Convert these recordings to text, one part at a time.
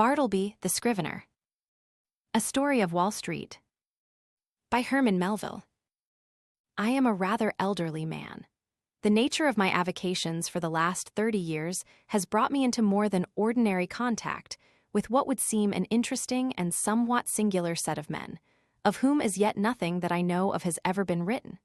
Bartleby, the Scrivener. A Story of Wall Street. By Herman Melville. I am a rather elderly man. The nature of my avocations for the last 30 years has brought me into more than ordinary contact with what would seem an interesting and somewhat singular set of men, of whom as yet nothing that I know of has ever been written.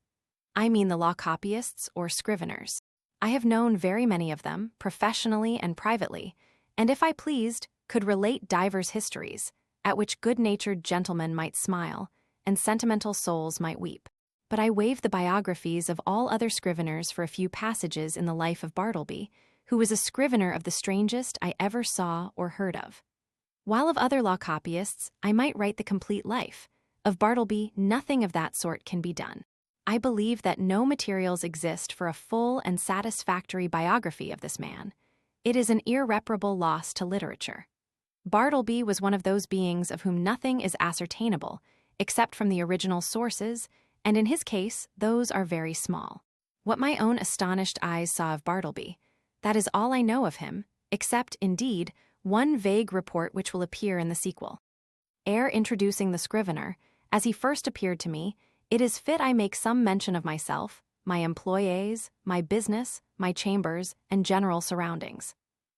I mean the law copyists or scriveners. I have known very many of them, professionally and privately, and if I pleased, could relate divers histories, at which good-natured gentlemen might smile, and sentimental souls might weep. But I waive the biographies of all other scriveners for a few passages in the life of Bartleby, who was a scrivener of the strangest I ever saw or heard of. While of other law copyists, I might write the complete life. Of Bartleby, nothing of that sort can be done. I believe that no materials exist for a full and satisfactory biography of this man. It is an irreparable loss to literature. Bartleby was one of those beings of whom nothing is ascertainable, except from the original sources, and in his case, those are very small. What my own astonished eyes saw of Bartleby, that is all I know of him, except, indeed, one vague report which will appear in the sequel. Ere introducing the Scrivener, as he first appeared to me, it is fit I make some mention of myself, my employees, my business, my chambers, and general surroundings,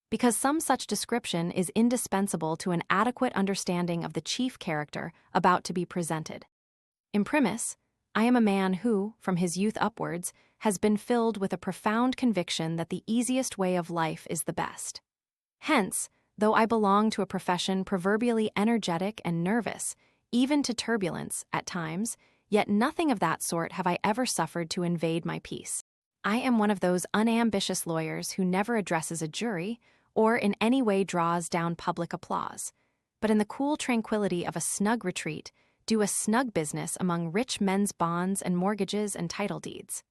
because some such description is indispensable to an adequate understanding of the chief character about to be presented. Imprimis, I am a man who, from his youth upwards, has been filled with a profound conviction that the easiest way of life is the best. Hence, though I belong to a profession proverbially energetic and nervous, even to turbulence at times, yet nothing of that sort have I ever suffered to invade my peace. I am one of those unambitious lawyers who never addresses a jury or in any way draws down public applause, but in the cool tranquility of a snug retreat, do a snug business among rich men's bonds and mortgages and title deeds.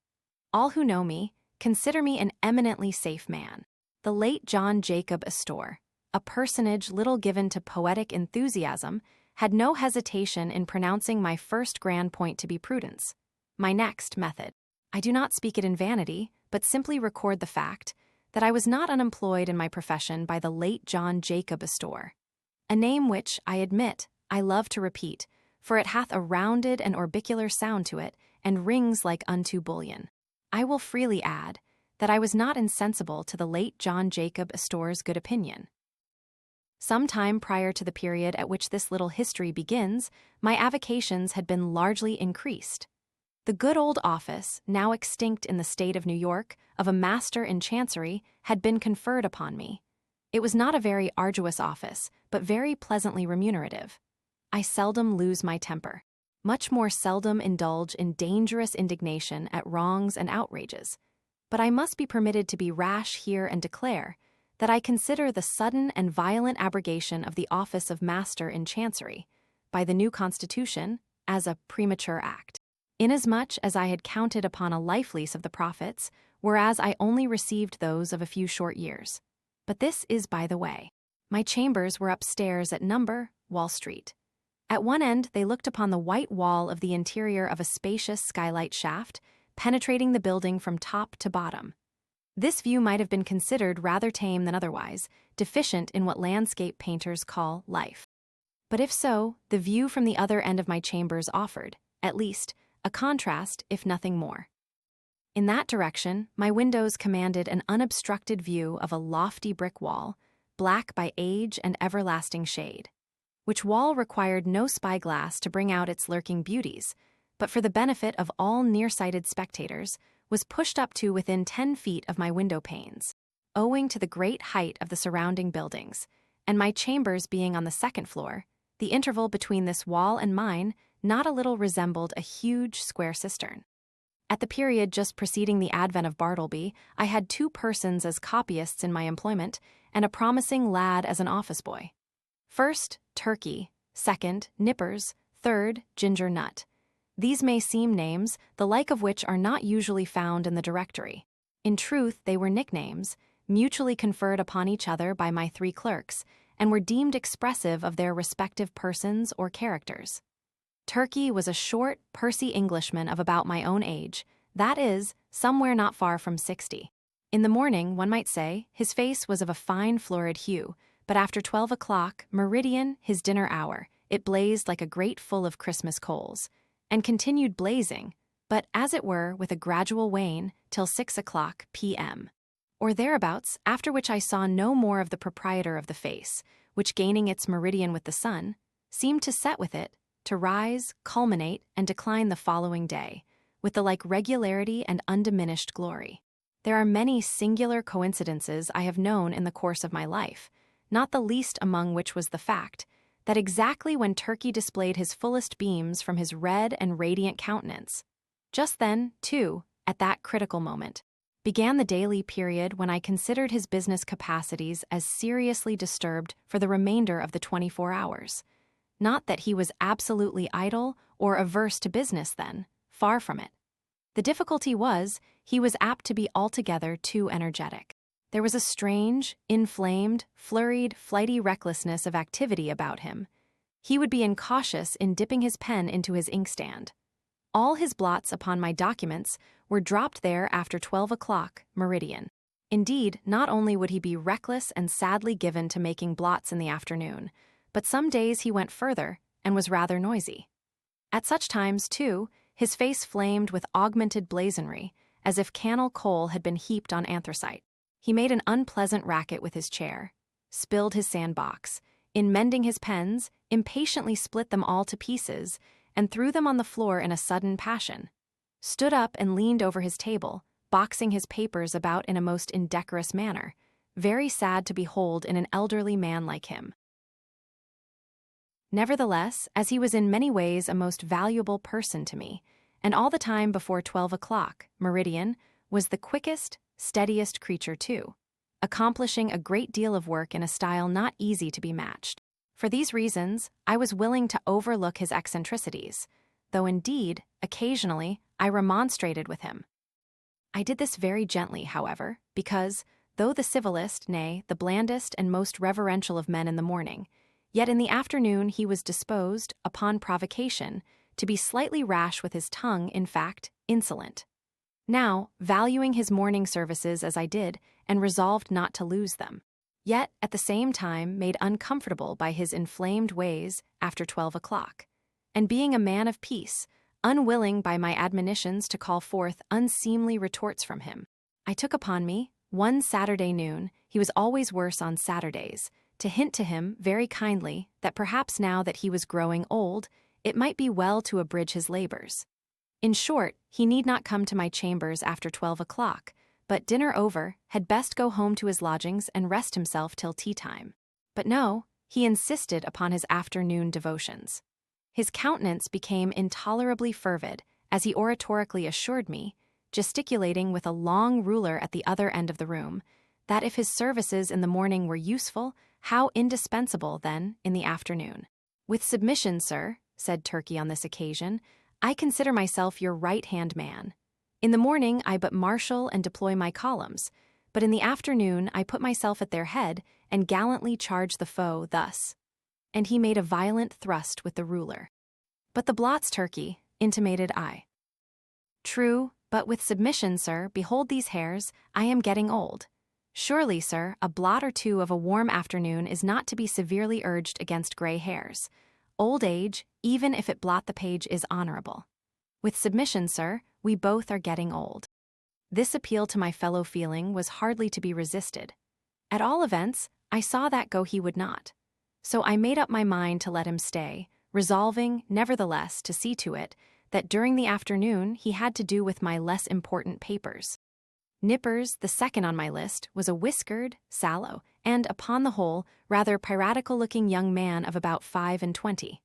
All who know me consider me an eminently safe man. The late John Jacob Astor, a personage little given to poetic enthusiasm, had no hesitation in pronouncing my first grand point to be prudence. My next, method. I do not speak it in vanity, but simply record the fact that I was not unemployed in my profession by the late John Jacob Astor, a name which, I admit, I love to repeat, for it hath a rounded and orbicular sound to it, and rings like unto bullion. I will freely add that I was not insensible to the late John Jacob Astor's good opinion. Some time prior to the period at which this little history begins, my avocations had been largely increased. The good old office, now extinct in the state of New York, of a master in chancery, had been conferred upon me. It was not a very arduous office, but very pleasantly remunerative. I seldom lose my temper, much more seldom indulge in dangerous indignation at wrongs and outrages, but I must be permitted to be rash here and declare that I consider the sudden and violent abrogation of the office of Master in Chancery by the new Constitution as a premature act, inasmuch as I had counted upon a life lease of the profits, whereas I only received those of a few short years. But this is by the way. My chambers were upstairs at No. Wall Street. At one end they looked upon the white wall of the interior of a spacious skylight shaft, penetrating the building from top to bottom. This view might have been considered rather tame than otherwise, deficient in what landscape painters call life. But if so, the view from the other end of my chambers offered, at least, a contrast, if nothing more. In that direction, my windows commanded an unobstructed view of a lofty brick wall, black by age and everlasting shade, which wall required no spyglass to bring out its lurking beauties, but for the benefit of all nearsighted spectators, was pushed up to within 10 feet of my window panes, owing to the great height of the surrounding buildings, and my chambers being on the second floor, the interval between this wall and mine not a little resembled a huge square cistern. At the period just preceding the advent of Bartleby, I had 2 persons as copyists in my employment, and a promising lad as an office boy. First, Turkey; second, Nippers; third, Ginger Nut. These may seem names, the like of which are not usually found in the directory. In truth, they were nicknames, mutually conferred upon each other by my 3 clerks, and were deemed expressive of their respective persons or characters. Turkey was a short, pursy Englishman of about my own age, that is, somewhere not far from 60. In the morning, one might say, his face was of a fine florid hue, but after 12 o'clock, meridian, his dinner hour, it blazed like a grate full of Christmas coals, and continued blazing, but as it were with a gradual wane, till 6 o'clock p.m. or thereabouts, after which I saw no more of the proprietor of the face, which gaining its meridian with the sun, seemed to set with it, to rise, culminate, and decline the following day, with the like regularity and undiminished glory. There are many singular coincidences I have known in the course of my life, not the least among which was the fact that exactly when Turkey displayed his fullest beams from his red and radiant countenance, just then, too, at that critical moment, began the daily period when I considered his business capacities as seriously disturbed for the remainder of the 24 hours. Not that he was absolutely idle or averse to business then, far from it. The difficulty was, he was apt to be altogether too energetic. There was a strange, inflamed, flurried, flighty recklessness of activity about him. He would be incautious in dipping his pen into his inkstand. All his blots upon my documents were dropped there after 12 o'clock, meridian. Indeed, not only would he be reckless and sadly given to making blots in the afternoon, but some days he went further and was rather noisy. At such times, too, his face flamed with augmented blazonry, as if cannel coal had been heaped on anthracite. He made an unpleasant racket with his chair, spilled his sandbox, in mending his pens, impatiently split them all to pieces, and threw them on the floor in a sudden passion, stood up and leaned over his table, boxing his papers about in a most indecorous manner, very sad to behold in an elderly man like him. Nevertheless, as he was in many ways a most valuable person to me, and all the time before 12 o'clock, meridian, was the quickest, steadiest creature too, accomplishing a great deal of work in a style not easy to be matched. For these reasons, I was willing to overlook his eccentricities, though indeed, occasionally, I remonstrated with him. I did this very gently, however, because, though the civilest, nay, the blandest and most reverential of men in the morning, yet in the afternoon he was disposed, upon provocation, to be slightly rash with his tongue, in fact, insolent. Now, valuing his morning services as I did, and resolved not to lose them, yet at the same time made uncomfortable by his inflamed ways after 12 o'clock, and being a man of peace, unwilling by my admonitions to call forth unseemly retorts from him, I took upon me, one Saturday noon, he was always worse on Saturdays, to hint to him very kindly that perhaps now that he was growing old, it might be well to abridge his labors. In short, he need not come to my chambers after 12 o'clock, but dinner over, had best go home to his lodgings and rest himself till tea-time. But no, he insisted upon his afternoon devotions. His countenance became intolerably fervid, as he oratorically assured me, gesticulating with a long ruler at the other end of the room, that if his services in the morning were useful, how indispensable, then, in the afternoon. With submission, sir, said Turkey on this occasion, I consider myself your right-hand man. In the morning I but marshal and deploy my columns, but in the afternoon I put myself at their head and gallantly charge the foe thus. And he made a violent thrust with the ruler. But the blots, Turkey, intimated I. True, but with submission, sir, behold these hairs, I am getting old. Surely, sir, a blot or two of a warm afternoon is not to be severely urged against gray hairs. Old age, even if it blot the page, is honorable. With submission, sir, we both are getting old. This appeal to my fellow feeling was hardly to be resisted. At all events, I saw that go he would not. So I made up my mind to let him stay, resolving, nevertheless, to see to it that during the afternoon he had to do with my less important papers. Nippers, the second on my list, was a whiskered, sallow, and, upon the whole, rather piratical-looking young man of about 25.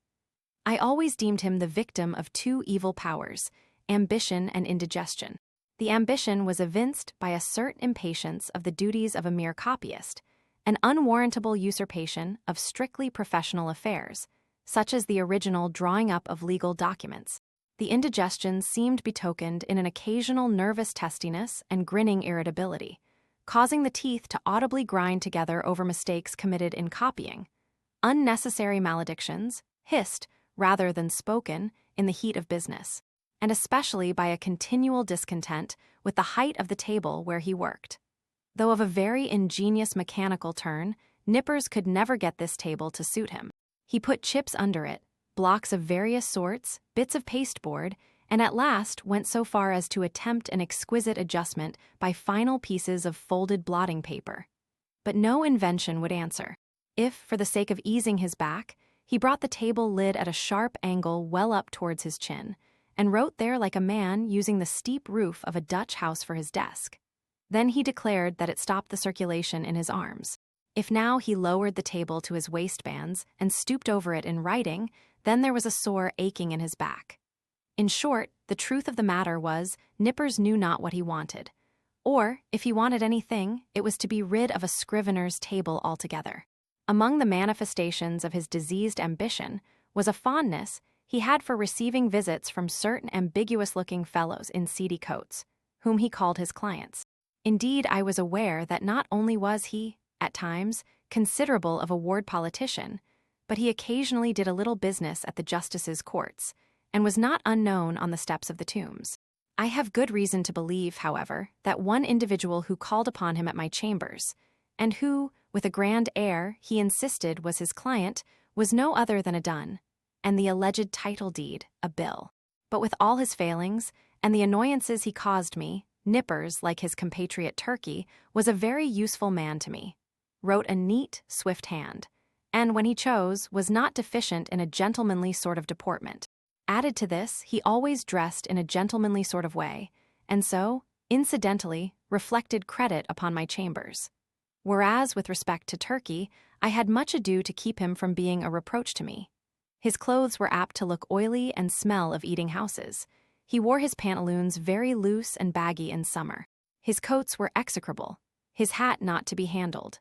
I always deemed him the victim of two evil powers, ambition and indigestion. The ambition was evinced by a cert impatience of the duties of a mere copyist, an unwarrantable usurpation of strictly professional affairs, such as the original drawing up of legal documents. The indigestion seemed betokened in an occasional nervous testiness and grinning irritability, causing the teeth to audibly grind together over mistakes committed in copying, unnecessary maledictions, hissed rather than spoken in the heat of business, and especially by a continual discontent with the height of the table where he worked. Though of a very ingenious mechanical turn, Nippers could never get this table to suit him. He put chips under it, blocks of various sorts, bits of pasteboard, and at last went so far as to attempt an exquisite adjustment by final pieces of folded blotting paper. But no invention would answer. If, for the sake of easing his back, he brought the table lid at a sharp angle well up towards his chin, and wrote there like a man using the steep roof of a Dutch house for his desk. Then he declared that it stopped the circulation in his arms. If now he lowered the table to his waistbands and stooped over it in writing, then there was a sore aching in his back. In short, the truth of the matter was, Nippers knew not what he wanted. Or, if he wanted anything, it was to be rid of a Scrivener's table altogether. Among the manifestations of his diseased ambition was a fondness he had for receiving visits from certain ambiguous-looking fellows in seedy coats, whom he called his clients. Indeed, I was aware that not only was he, at times, considerable of a ward politician, but he occasionally did a little business at the justices' courts, and was not unknown on the steps of the tombs. I have good reason to believe, however, that one individual who called upon him at my chambers, and who, with a grand air, he insisted was his client, was no other than a dun, and the alleged title deed, a bill. But with all his failings, and the annoyances he caused me, Nippers, like his compatriot Turkey, was a very useful man to me. Wrote a neat, swift hand, and when he chose, was not deficient in a gentlemanly sort of deportment. Added to this, he always dressed in a gentlemanly sort of way, and so, incidentally, reflected credit upon my chambers. Whereas, with respect to Turkey, I had much ado to keep him from being a reproach to me. His clothes were apt to look oily and smell of eating houses. He wore his pantaloons very loose and baggy in summer. His coats were execrable, his hat not to be handled.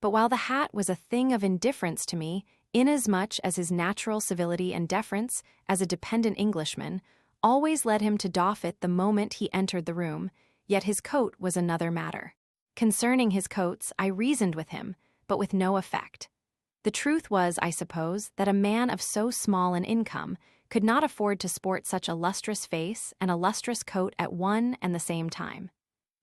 But while the hat was a thing of indifference to me, inasmuch as his natural civility and deference, as a dependent Englishman, always led him to doff it the moment he entered the room, yet his coat was another matter. Concerning his coats, I reasoned with him, but with no effect. The truth was, I suppose, that a man of so small an income could not afford to sport such a lustrous face and a lustrous coat at one and the same time.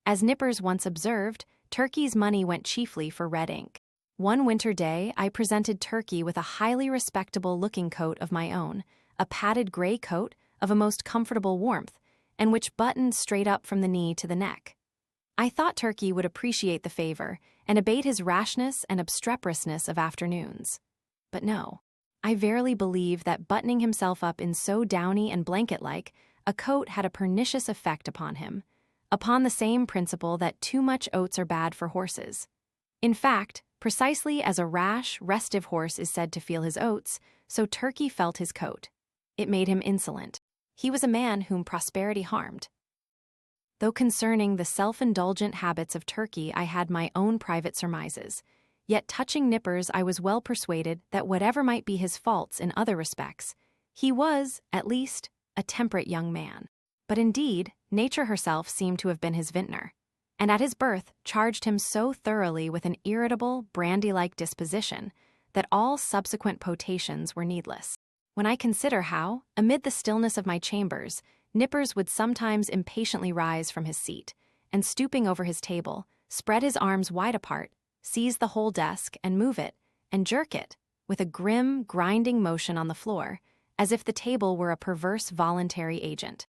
As Nippers once observed, Turkey's money went chiefly for red ink. One winter day, I presented Turkey with a highly respectable-looking coat of my own, a padded gray coat of a most comfortable warmth, and which buttoned straight up from the knee to the neck. I thought Turkey would appreciate the favor and abate his rashness and obstreperousness of afternoons. But no, I verily believe that buttoning himself up in so downy and blanket-like a coat had a pernicious effect upon him, upon the same principle that too much oats are bad for horses. In fact, precisely as a rash, restive horse is said to feel his oats, so Turkey felt his coat. It made him insolent. He was a man whom prosperity harmed. Though concerning the self-indulgent habits of Turkey I had my own private surmises, yet touching Nippers I was well persuaded that whatever might be his faults in other respects, he was, at least, a temperate young man. But indeed, nature herself seemed to have been his vintner, and at his birth charged him so thoroughly with an irritable, brandy-like disposition that all subsequent potations were needless. When I consider how, amid the stillness of my chambers, Nippers would sometimes impatiently rise from his seat, and stooping over his table, spread his arms wide apart, seize the whole desk and move it, and jerk it, with a grim, grinding motion on the floor, as if the table were a perverse voluntary agent.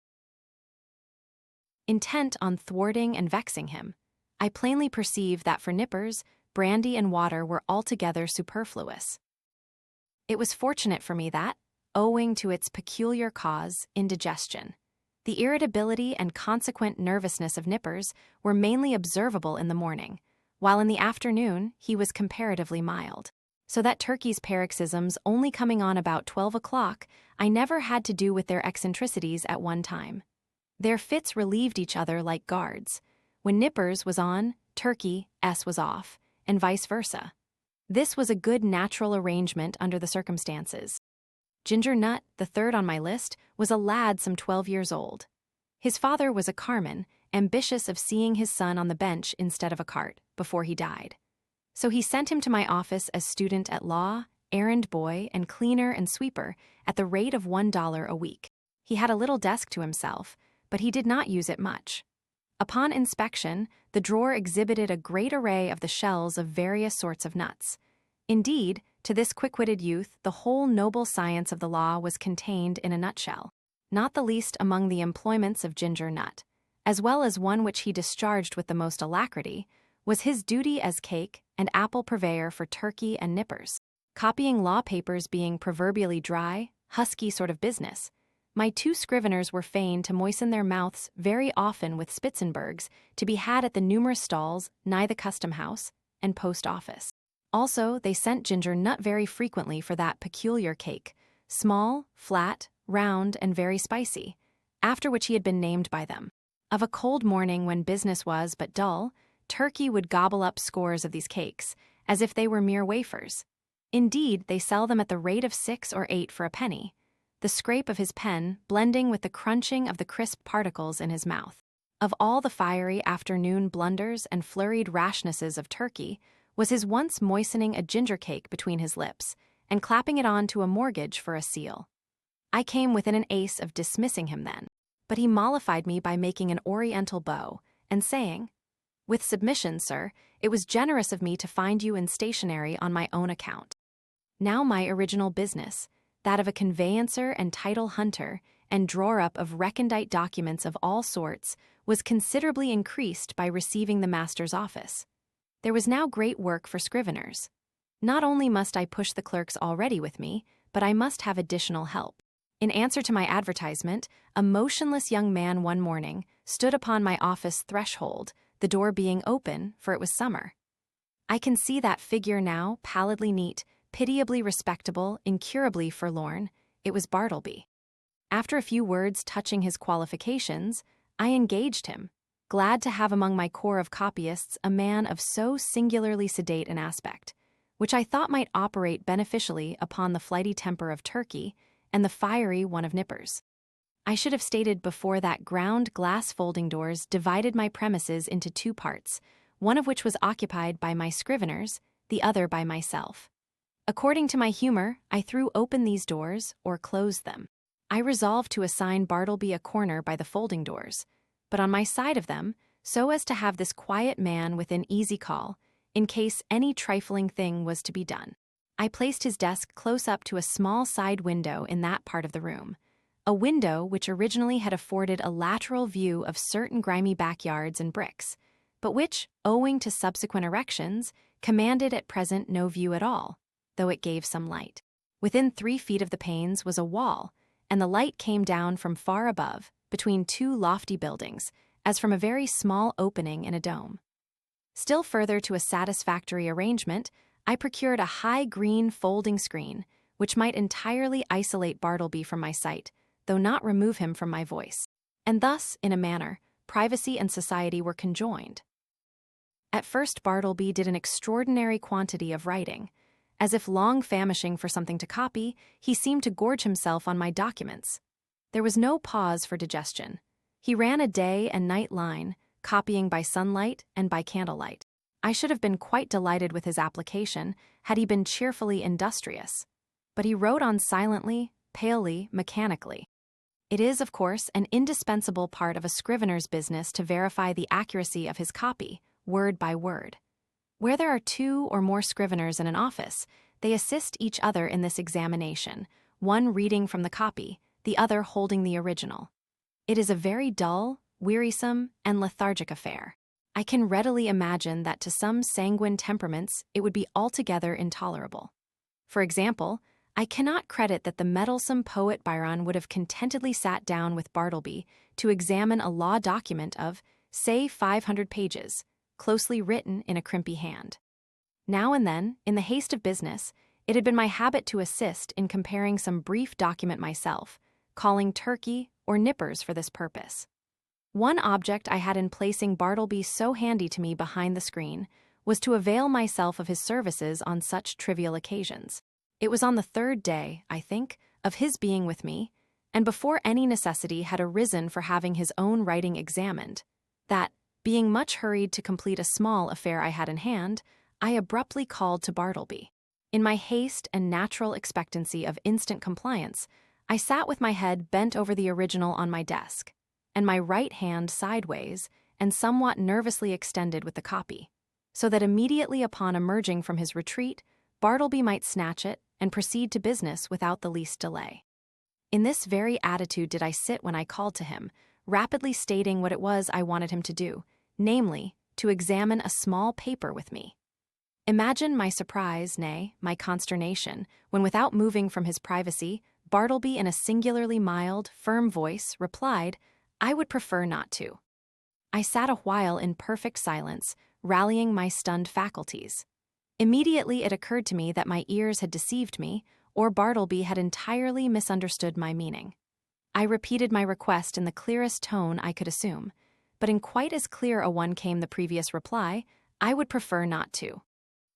Intent on thwarting and vexing him, I plainly perceived that for Nippers, brandy and water were altogether superfluous. It was fortunate for me that, owing to its peculiar cause, indigestion, the irritability and consequent nervousness of Nippers were mainly observable in the morning, while in the afternoon he was comparatively mild. So that Turkey's paroxysms only coming on about 12 o'clock, I never had to do with their eccentricities at one time. Their fits relieved each other like guards. When Nippers was on, Turkey was off, and vice versa. This was a good natural arrangement under the circumstances. Ginger Nut, the third on my list, was a lad some 12 years old. His father was a carman, ambitious of seeing his son on the bench instead of a cart, before he died. So he sent him to my office as student at law, errand boy, and cleaner and sweeper at the rate of $1 a week. He had a little desk to himself, but he did not use it much. Upon inspection, the drawer exhibited a great array of the shells of various sorts of nuts. Indeed, to this quick-witted youth, the whole noble science of the law was contained in a nutshell, not the least among the employments of ginger nut, as well as one which he discharged with the most alacrity, was his duty as cake and apple purveyor for turkey and nippers. Copying law papers being proverbially dry, husky sort of business, my two scriveners were fain to moisten their mouths very often with Spitzenbergs to be had at the numerous stalls nigh the custom house and post office. Also, they sent ginger nut very frequently for that peculiar cake, small, flat, round, and very spicy, after which he had been named by them. Of a cold morning when business was but dull, Turkey would gobble up scores of these cakes, as if they were mere wafers. Indeed, they sell them at the rate of 6 or 8 for a penny, the scrape of his pen blending with the crunching of the crisp particles in his mouth. Of all the fiery afternoon blunders and flurried rashnesses of Turkey, was his once moistening a ginger cake between his lips, and clapping it on to a mortgage for a seal. I came within an ace of dismissing him then, but he mollified me by making an oriental bow, and saying, "With submission, sir, it was generous of me to find you in stationery on my own account." Now my original business, that of a conveyancer and title hunter, and drawer-up of recondite documents of all sorts, was considerably increased by receiving the master's office. There was now great work for scriveners. Not only must I push the clerks already with me, but I must have additional help. In answer to my advertisement, a motionless young man one morning stood upon my office threshold, the door being open, for it was summer. I can see that figure now, pallidly neat, pitiably respectable, incurably forlorn. It was Bartleby. After a few words touching his qualifications, I engaged him, glad to have among my corps of copyists a man of so singularly sedate an aspect, which I thought might operate beneficially upon the flighty temper of Turkey and the fiery one of Nippers. I should have stated before that ground glass folding doors divided my premises into 2 parts, one of which was occupied by my scriveners, the other by myself. According to my humor, I threw open these doors or closed them. I resolved to assign Bartleby a corner by the folding doors, but on my side of them, so as to have this quiet man within easy call, in case any trifling thing was to be done. I placed his desk close up to a small side window in that part of the room, a window which originally had afforded a lateral view of certain grimy backyards and bricks, but which, owing to subsequent erections, commanded at present no view at all, though it gave some light. Within 3 feet of the panes was a wall, and the light came down from far above, between 2 lofty buildings, as from a very small opening in a dome. Still further to a satisfactory arrangement, I procured a high green folding screen, which might entirely isolate Bartleby from my sight, though not remove him from my voice. And thus, in a manner, privacy and society were conjoined. At first Bartleby did an extraordinary quantity of writing. As if long famishing for something to copy, he seemed to gorge himself on my documents. There was no pause for digestion. He ran a day and night line, copying by sunlight and by candlelight. I should have been quite delighted with his application had he been cheerfully industrious. But he wrote on silently, palely, mechanically. It is, of course, an indispensable part of a scrivener's business to verify the accuracy of his copy, word by word. Where there are 2 or more scriveners in an office, they assist each other in this examination, one reading from the copy, the other holding the original. It is a very dull, wearisome, and lethargic affair. I can readily imagine that to some sanguine temperaments it would be altogether intolerable. For example, I cannot credit that the meddlesome poet Byron would have contentedly sat down with Bartleby to examine a law document of, say, 500 pages, closely written in a crimpy hand. Now and then, in the haste of business, it had been my habit to assist in comparing some brief document myself, calling Turkey or Nippers for this purpose. One object I had in placing Bartleby so handy to me behind the screen was to avail myself of his services on such trivial occasions. It was on the 3rd day, I think, of his being with me, and before any necessity had arisen for having his own writing examined, that, being much hurried to complete a small affair I had in hand, I abruptly called to Bartleby. In my haste and natural expectancy of instant compliance, I sat with my head bent over the original on my desk, and my right hand sideways, and somewhat nervously extended with the copy, so that immediately upon emerging from his retreat, Bartleby might snatch it and proceed to business without the least delay. In this very attitude did I sit when I called to him, rapidly stating what it was I wanted him to do, namely, to examine a small paper with me. Imagine my surprise, nay, my consternation, when without moving from his privacy, Bartleby in a singularly mild, firm voice replied, "I would prefer not to." I sat a while in perfect silence, rallying my stunned faculties. Immediately it occurred to me that my ears had deceived me, or Bartleby had entirely misunderstood my meaning. I repeated my request in the clearest tone I could assume, but in quite as clear a one came the previous reply, "I would prefer not to."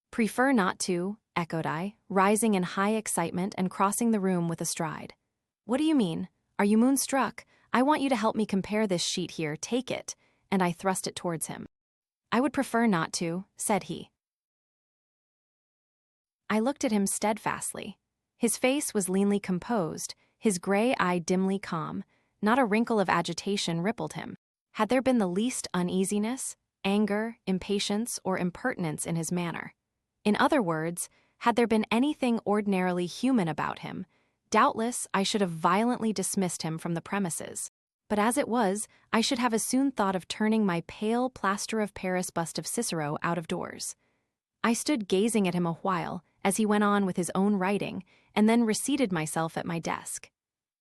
"Prefer not to," echoed I, rising in high excitement and crossing the room with a stride. "What do you mean? Are you moonstruck? I want you to help me compare this sheet here, take it," and I thrust it towards him. "I would prefer not to," said he. I looked at him steadfastly. His face was leanly composed, his gray eye dimly calm. Not a wrinkle of agitation rippled him. Had there been the least uneasiness, anger, impatience, or impertinence in his manner? In other words, had there been anything ordinarily human about him, doubtless I should have violently dismissed him from the premises. But as it was, I should have as soon thought of turning my pale plaster of Paris bust of Cicero out of doors. I stood gazing at him a while as he went on with his own writing, and then reseated myself at my desk.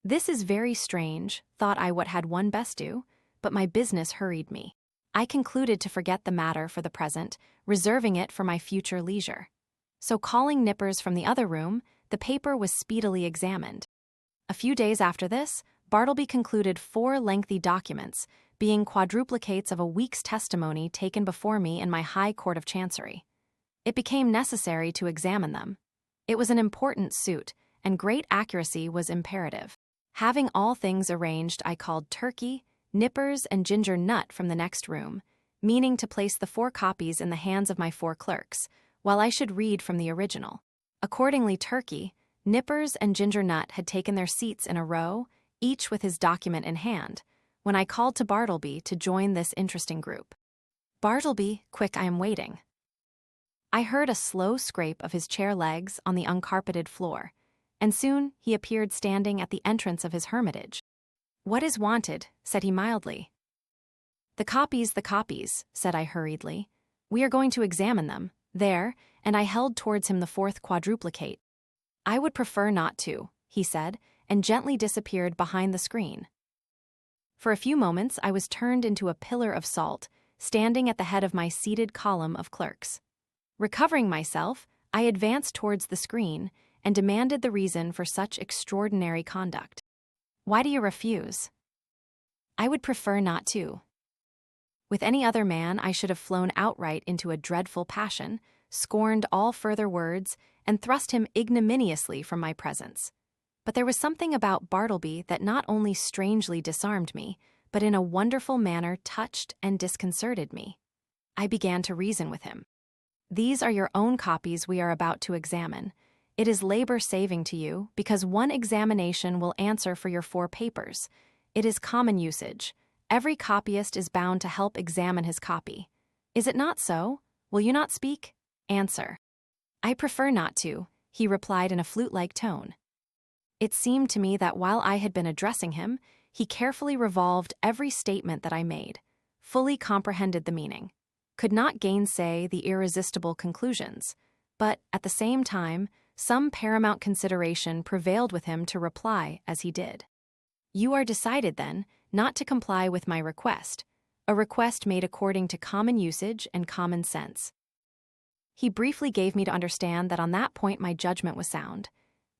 This is very strange, thought I what had one best do, but my business hurried me. I concluded to forget the matter for the present, reserving it for my future leisure. So calling Nippers from the other room, the paper was speedily examined. A few days after this, Bartleby concluded 4 lengthy documents, being quadruplicates of a week's testimony taken before me in my High Court of Chancery. It became necessary to examine them. It was an important suit, and great accuracy was imperative. Having all things arranged, I called Turkey, Nippers, and Ginger Nut from the next room, meaning to place the 4 copies in the hands of my 4 clerks, while I should read from the original. Accordingly, Turkey, Nippers, and Ginger Nut had taken their seats in a row, each with his document in hand, when I called to Bartleby to join this interesting group. "Bartleby, quick, I am waiting." I heard a slow scrape of his chair legs on the uncarpeted floor, and soon he appeared standing at the entrance of his hermitage. "What is wanted?" said he mildly. The copies, said I hurriedly. "We are going to examine them, there," and I held towards him the 4th quadruplicate. "I would prefer not to," he said, and gently disappeared behind the screen. For a few moments I was turned into a pillar of salt, standing at the head of my seated column of clerks. Recovering myself, I advanced towards the screen and demanded the reason for such extraordinary conduct. "Why do you refuse?" "I would prefer not to." With any other man, I should have flown outright into a dreadful passion, scorned all further words, and thrust him ignominiously from my presence. But there was something about Bartleby that not only strangely disarmed me, but in a wonderful manner touched and disconcerted me. I began to reason with him. "These are your own copies we are about to examine. It is labor-saving to you, because one examination will answer for your 4 papers. It is common usage. Every copyist is bound to help examine his copy. Is it not so? Will you not speak? Answer." "I prefer not to," he replied in a flute-like tone. It seemed to me that while I had been addressing him, he carefully revolved every statement that I made, fully comprehended the meaning, could not gainsay the irresistible conclusions, but, at the same time, some paramount consideration prevailed with him to reply as he did. "You are decided, then, not to comply with my request, a request made according to common usage and common sense." He briefly gave me to understand that on that point my judgment was sound.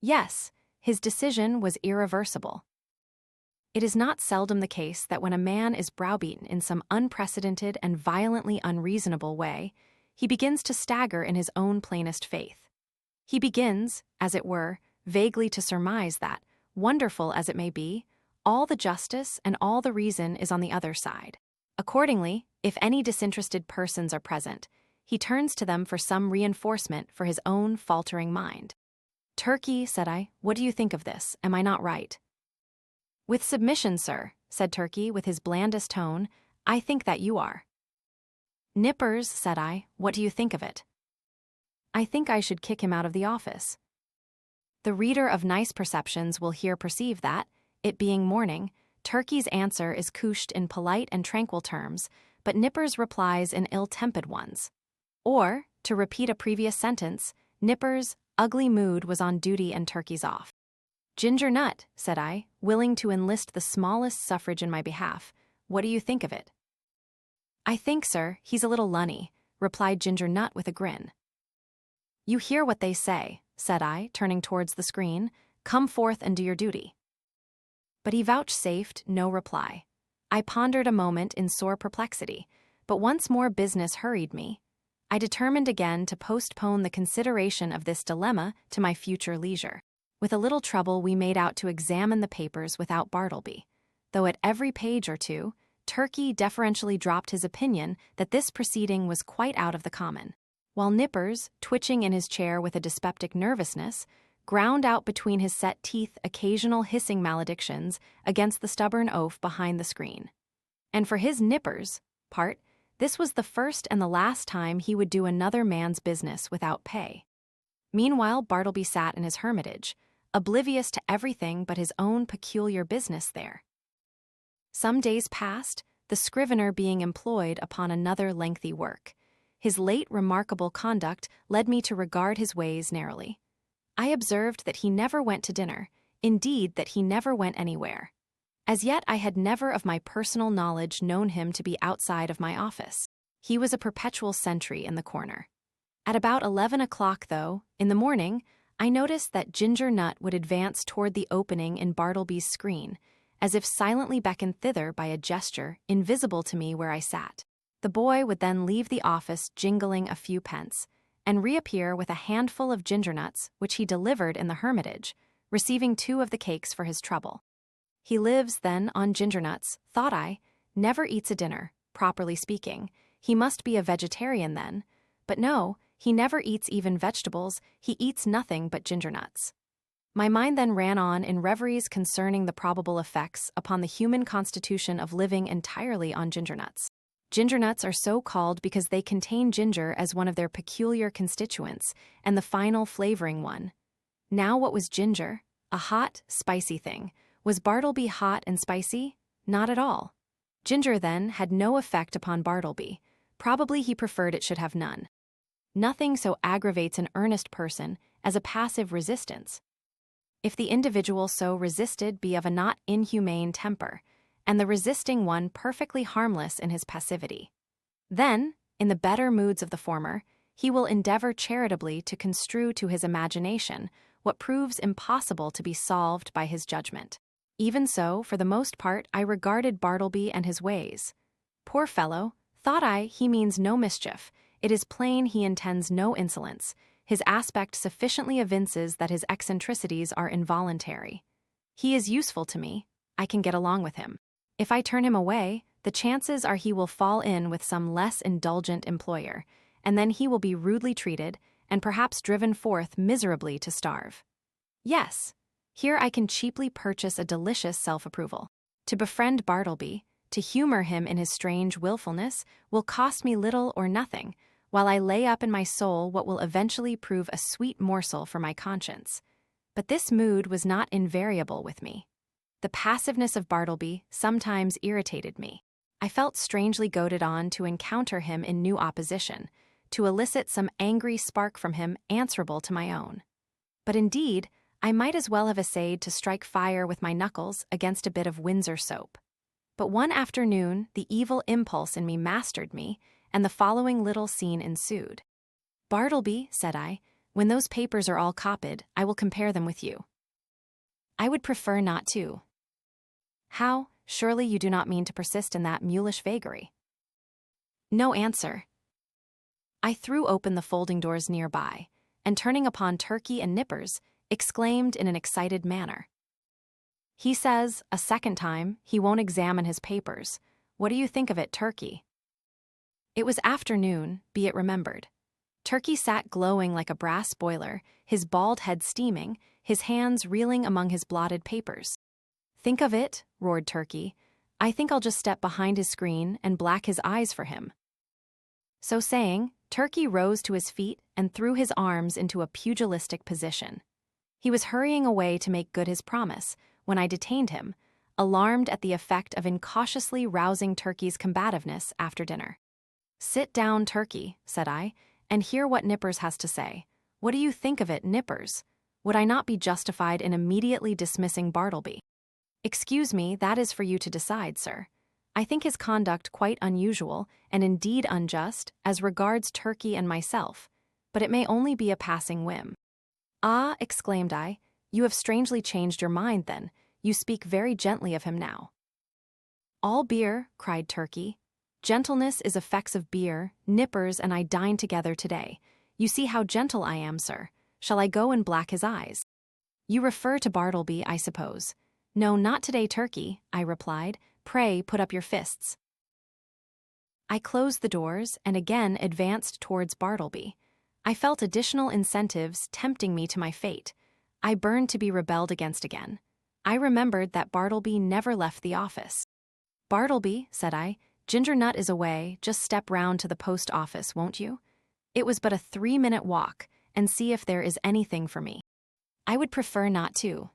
Yes, his decision was irreversible. It is not seldom the case that when a man is browbeaten in some unprecedented and violently unreasonable way, he begins to stagger in his own plainest faith. He begins, as it were, vaguely to surmise that, wonderful as it may be, all the justice and all the reason is on the other side. Accordingly, if any disinterested persons are present, he turns to them for some reinforcement for his own faltering mind. "Turkey," said I, "what do you think of this? Am I not right?" "With submission, sir," said Turkey with his blandest tone, I think that you are. Nippers, said I, what do you think of it? I think I should kick him out of the office. The reader of Nice Perceptions will here perceive that, it being morning, Turkey's answer is couched in polite and tranquil terms, but Nippers replies in ill-tempered ones. Or, to repeat a previous sentence, Nippers' ugly mood was on duty and Turkey's off. Ginger Nut, said I, willing to enlist the smallest suffrage in my behalf, what do you think of it? I think, sir, he's a little lunny, replied Ginger Nut with a grin. You hear what they say, said I, turning towards the screen, come forth and do your duty. But he vouchsafed no reply. I pondered a moment in sore perplexity, but once more business hurried me. I determined again to postpone the consideration of this dilemma to my future leisure. With a little trouble we made out to examine the papers without Bartleby, though at every page or two, Turkey deferentially dropped his opinion that this proceeding was quite out of the common, while Nippers, twitching in his chair with a dyspeptic nervousness, ground out between his set teeth occasional hissing maledictions against the stubborn oaf behind the screen. And for his Nippers' part, this was the first and the last time he would do another man's business without pay. Meanwhile, Bartleby sat in his hermitage, oblivious to everything but his own peculiar business there. Some days passed, the Scrivener being employed upon another lengthy work. His late remarkable conduct led me to regard his ways narrowly. I observed that he never went to dinner, indeed that he never went anywhere. As yet I had never of my personal knowledge known him to be outside of my office. He was a perpetual sentry in the corner. At about 11 o'clock, though, in the morning, I noticed that Ginger Nut would advance toward the opening in Bartleby's screen, as if silently beckoned thither by a gesture invisible to me where I sat. The boy would then leave the office jingling a few pence, and reappear with a handful of ginger nuts which he delivered in the hermitage, receiving 2 of the cakes for his trouble. He lives, then, on ginger nuts, thought I, never eats a dinner, properly speaking. He must be a vegetarian then, but no, he never eats even vegetables, he eats nothing but ginger nuts. My mind then ran on in reveries concerning the probable effects upon the human constitution of living entirely on ginger nuts. Ginger nuts are so called because they contain ginger as one of their peculiar constituents, and the final flavoring one. Now what was ginger? A hot, spicy thing. Was Bartleby hot and spicy? Not at all. Ginger, then, had no effect upon Bartleby. Probably he preferred it should have none. Nothing so aggravates an earnest person as a passive resistance. If the individual so resisted be of a not inhumane temper, and the resisting one perfectly harmless in his passivity, then, in the better moods of the former, he will endeavor charitably to construe to his imagination what proves impossible to be solved by his judgment. Even so, for the most part, I regarded Bartleby and his ways. Poor fellow, thought I, he means no mischief. It is plain he intends no insolence. His aspect sufficiently evinces that his eccentricities are involuntary. He is useful to me. I can get along with him. If I turn him away, the chances are he will fall in with some less indulgent employer, and then he will be rudely treated and perhaps driven forth miserably to starve. Yes, here I can cheaply purchase a delicious self-approval. To befriend Bartleby, to humor him in his strange willfulness, will cost me little or nothing, while I lay up in my soul what will eventually prove a sweet morsel for my conscience. But this mood was not invariable with me. The passiveness of Bartleby sometimes irritated me. I felt strangely goaded on to encounter him in new opposition, to elicit some angry spark from him answerable to my own. But indeed, I might as well have essayed to strike fire with my knuckles against a bit of Windsor soap. But one afternoon, the evil impulse in me mastered me, and the following little scene ensued. Bartleby, said I, when those papers are all copied, I will compare them with you. I would prefer not to. How? Surely you do not mean to persist in that mulish vagary? No answer. I threw open the folding doors nearby, and turning upon Turkey and Nippers, exclaimed in an excited manner. He says, a second time, he won't examine his papers. What do you think of it, Turkey? It was afternoon, be it remembered. Turkey sat glowing like a brass boiler, his bald head steaming, his hands reeling among his blotted papers. Think of it, roared Turkey. I think I'll just step behind his screen and black his eyes for him." So saying, Turkey rose to his feet and threw his arms into a pugilistic position. He was hurrying away to make good his promise when I detained him, alarmed at the effect of incautiously rousing Turkey's combativeness after dinner. "Sit down, Turkey," said I, "and hear what Nippers has to say. What do you think of it, Nippers? Would I not be justified in immediately dismissing Bartleby?" "Excuse me, that is for you to decide, sir. I think his conduct quite unusual and indeed unjust as regards Turkey and myself, but it may only be a passing whim." "Ah," exclaimed I, "you have strangely changed your mind then. You speak very gently of him now." "All beer," cried Turkey. "Gentleness is effects of beer. Nippers and I dined together today. You see how gentle I am, sir. Shall I go and black his eyes?" "You refer to Bartleby, I suppose." "No, not today, Turkey," I replied. "Pray put up your fists." I closed the doors and again advanced towards Bartleby. I felt additional incentives tempting me to my fate. I burned to be rebelled against again. I remembered that Bartleby never left the office. "Bartleby," said I, "Ginger Nut is away. Just step round to the post office, won't you? It was but a 3-minute walk, and see if there is anything for me." "I would prefer not to."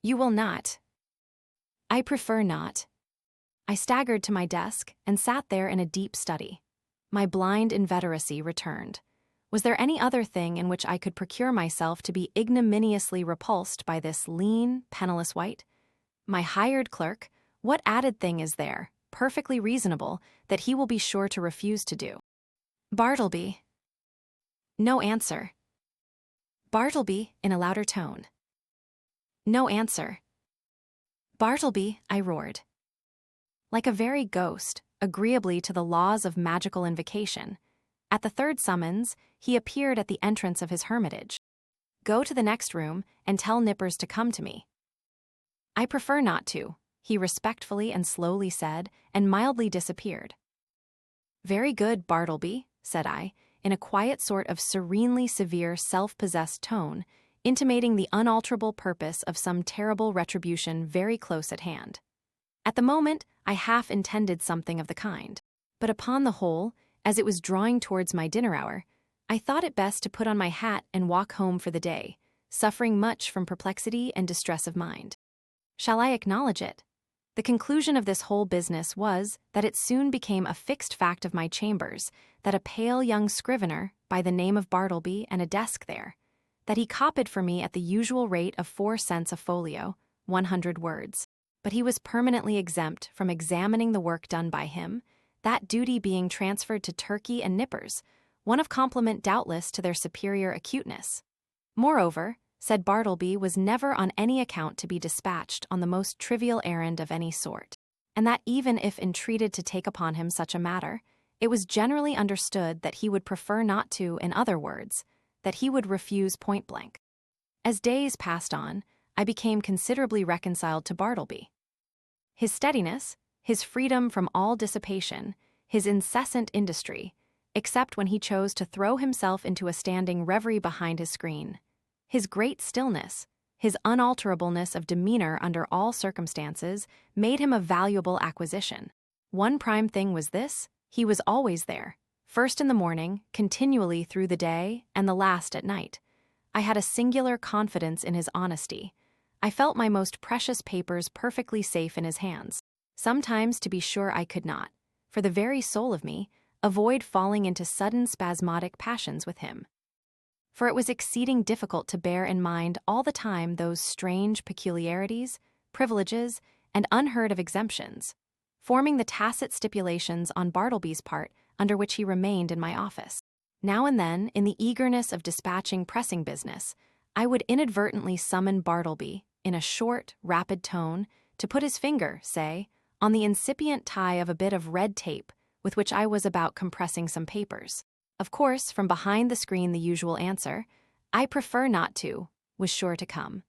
"You will not." "I prefer not." I staggered to my desk and sat there in a deep study. My blind inveteracy returned. Was there any other thing in which I could procure myself to be ignominiously repulsed by this lean, penniless wight? My hired clerk, what added thing is there, perfectly reasonable, that he will be sure to refuse to do? "Bartleby." No answer. "Bartleby," in a louder tone. No answer. "Bartleby," I roared. Like a very ghost, agreeably to the laws of magical invocation, at the third summons, he appeared at the entrance of his hermitage. "Go to the next room and tell Nippers to come to me." "I prefer not to," he respectfully and slowly said, and mildly disappeared. "Very good, Bartleby," said I, in a quiet sort of serenely severe self-possessed tone, intimating the unalterable purpose of some terrible retribution very close at hand. At the moment, I half intended something of the kind, but upon the whole, as it was drawing towards my dinner hour, I thought it best to put on my hat and walk home for the day, suffering much from perplexity and distress of mind. Shall I acknowledge it? The conclusion of this whole business was that it soon became a fixed fact of my chambers that a pale young scrivener, by the name of Bartleby, and a desk there, that he copied for me at the usual rate of 4 cents a folio, 100 words, but he was permanently exempt from examining the work done by him, that duty being transferred to Turkey and Nippers, one of compliment doubtless to their superior acuteness. Moreover, said Bartleby was never on any account to be dispatched on the most trivial errand of any sort, and that even if entreated to take upon him such a matter, it was generally understood that he would prefer not to, in other words, that he would refuse point blank. As days passed on, I became considerably reconciled to Bartleby. His steadiness, his freedom from all dissipation, his incessant industry, except when he chose to throw himself into a standing reverie behind his screen, his great stillness, his unalterableness of demeanor under all circumstances, made him a valuable acquisition. One prime thing was this: he was always there, first in the morning, continually through the day, and the last at night. I had a singular confidence in his honesty. I felt my most precious papers perfectly safe in his hands. Sometimes, to be sure, I could not, for the very soul of me, avoid falling into sudden spasmodic passions with him. For it was exceeding difficult to bear in mind all the time those strange peculiarities, privileges, and unheard-of exemptions, forming the tacit stipulations on Bartleby's part under which he remained in my office. Now and then, in the eagerness of dispatching pressing business, I would inadvertently summon Bartleby, in a short, rapid tone, to put his finger, say, on the incipient tie of a bit of red tape with which I was about compressing some papers. Of course, from behind the screen the usual answer, "I prefer not to," was sure to come.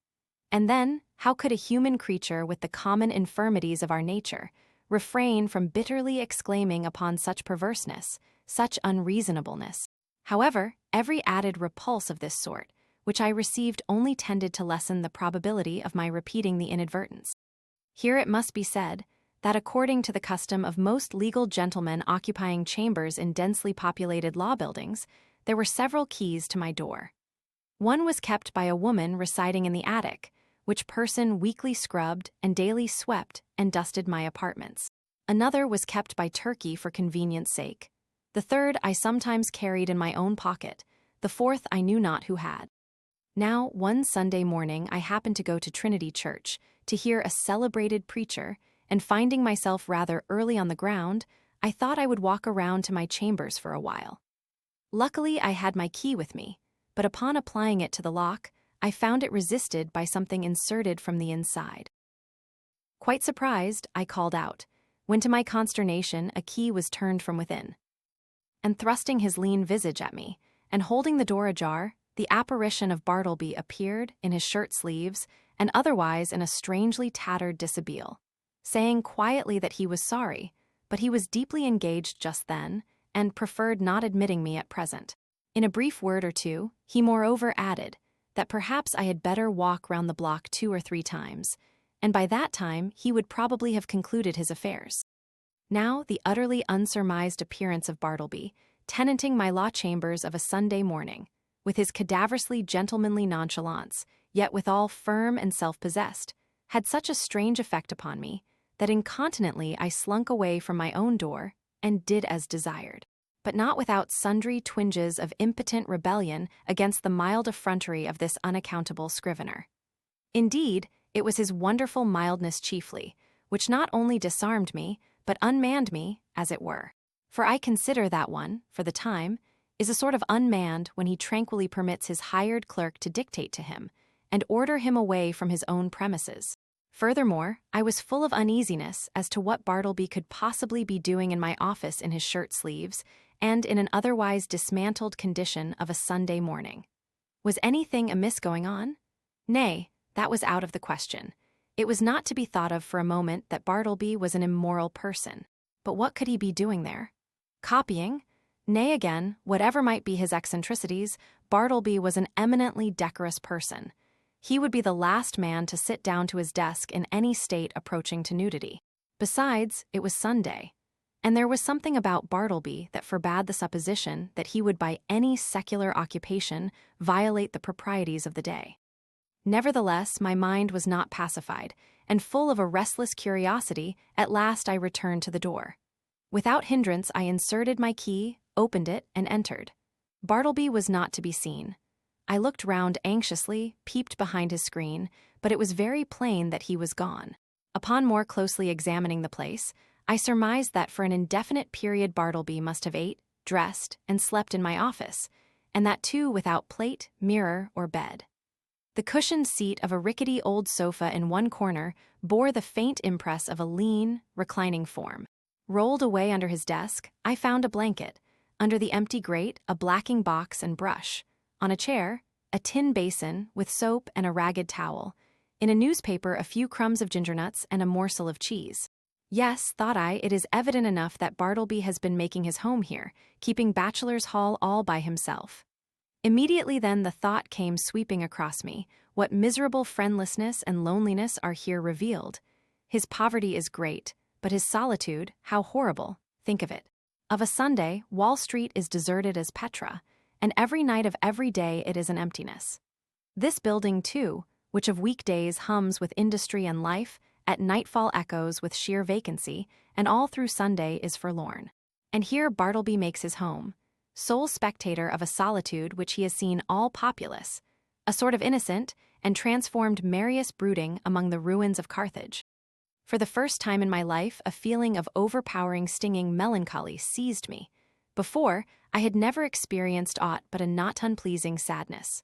And then, how could a human creature with the common infirmities of our nature refrain from bitterly exclaiming upon such perverseness, such unreasonableness? However, every added repulse of this sort, which I received, only tended to lessen the probability of my repeating the inadvertence. Here it must be said that according to the custom of most legal gentlemen occupying chambers in densely populated law buildings, there were several keys to my door. One was kept by a woman residing in the attic, which person weekly scrubbed and daily swept and dusted my apartments. Another was kept by Turkey for convenience sake. The third I sometimes carried in my own pocket. The fourth I knew not who had. Now, one Sunday morning I happened to go to Trinity Church to hear a celebrated preacher, and finding myself rather early on the ground, I thought I would walk around to my chambers for a while. Luckily, I had my key with me, but upon applying it to the lock, I found it resisted by something inserted from the inside. Quite surprised, I called out, when to my consternation a key was turned from within. And thrusting his lean visage at me, and holding the door ajar, the apparition of Bartleby appeared in his shirt sleeves and otherwise in a strangely tattered dishabille, saying quietly that he was sorry, but he was deeply engaged just then, and preferred not admitting me at present. In a brief word or two, he moreover added that perhaps I had better walk round the block 2 or 3 times, and by that time he would probably have concluded his affairs. Now the utterly unsurmised appearance of Bartleby, tenanting my law chambers of a Sunday morning, with his cadaverously gentlemanly nonchalance, yet withal firm and self-possessed, had such a strange effect upon me that incontinently I slunk away from my own door and did as desired, but not without sundry twinges of impotent rebellion against the mild effrontery of this unaccountable Scrivener. Indeed, it was his wonderful mildness chiefly, which not only disarmed me, but unmanned me, as it were. For I consider that one, for the time, is a sort of unmanned when he tranquilly permits his hired clerk to dictate to him, and order him away from his own premises. Furthermore, I was full of uneasiness as to what Bartleby could possibly be doing in my office in his shirt sleeves, and in an otherwise dismantled condition of a Sunday morning. Was anything amiss going on? Nay, that was out of the question. It was not to be thought of for a moment that Bartleby was an immoral person. But what could he be doing there? Copying? Nay again, whatever might be his eccentricities, Bartleby was an eminently decorous person. He would be the last man to sit down to his desk in any state approaching to nudity. Besides, it was Sunday, and there was something about Bartleby that forbade the supposition that he would by any secular occupation violate the proprieties of the day. Nevertheless, my mind was not pacified, and full of a restless curiosity, at last I returned to the door. Without hindrance, I inserted my key, opened it, and entered. Bartleby was not to be seen. I looked round anxiously, peeped behind his screen, but it was very plain that he was gone. Upon more closely examining the place, I surmised that for an indefinite period Bartleby must have ate, dressed, and slept in my office, and that too without plate, mirror, or bed. The cushioned seat of a rickety old sofa in one corner bore the faint impress of a lean, reclining form. Rolled away under his desk, I found a blanket. Under the empty grate, a blacking box and brush. On a chair, a tin basin with soap and a ragged towel. In a newspaper, a few crumbs of ginger nuts and a morsel of cheese. Yes, thought I, it is evident enough that Bartleby has been making his home here, keeping bachelor's hall all by himself. Immediately then the thought came sweeping across me, what miserable friendlessness and loneliness are here revealed. His poverty is great, but his solitude, how horrible, think of it. Of a Sunday, Wall Street is deserted as Petra, and every night of every day it is an emptiness. This building, too, which of weekdays hums with industry and life, at nightfall echoes with sheer vacancy, and all through Sunday is forlorn. And here Bartleby makes his home, sole spectator of a solitude which he has seen all populous, a sort of innocent and transformed merriest brooding among the ruins of Carthage. For the first time in my life, a feeling of overpowering stinging melancholy seized me. Before, I had never experienced aught but a not unpleasing sadness.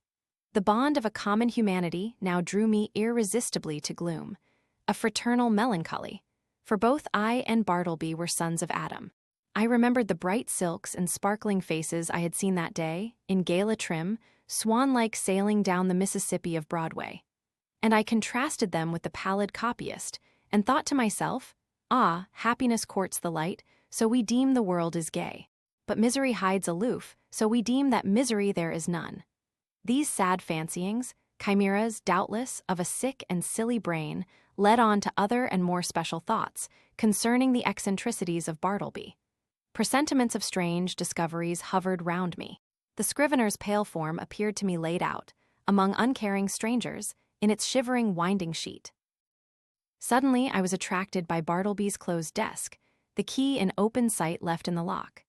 The bond of a common humanity now drew me irresistibly to gloom, a fraternal melancholy, for both I and Bartleby were sons of Adam. I remembered the bright silks and sparkling faces I had seen that day, in gala trim, swan-like sailing down the Mississippi of Broadway. And I contrasted them with the pallid copyist, and thought to myself, ah, happiness courts the light, so we deem the world is gay. But misery hides aloof, so we deem that misery there is none. These sad fancyings, chimeras, doubtless, of a sick and silly brain, led on to other and more special thoughts, concerning the eccentricities of Bartleby. Presentiments of strange discoveries hovered round me. The Scrivener's pale form appeared to me laid out, among uncaring strangers, in its shivering winding sheet. Suddenly I was attracted by Bartleby's closed desk, the key in open sight left in the lock.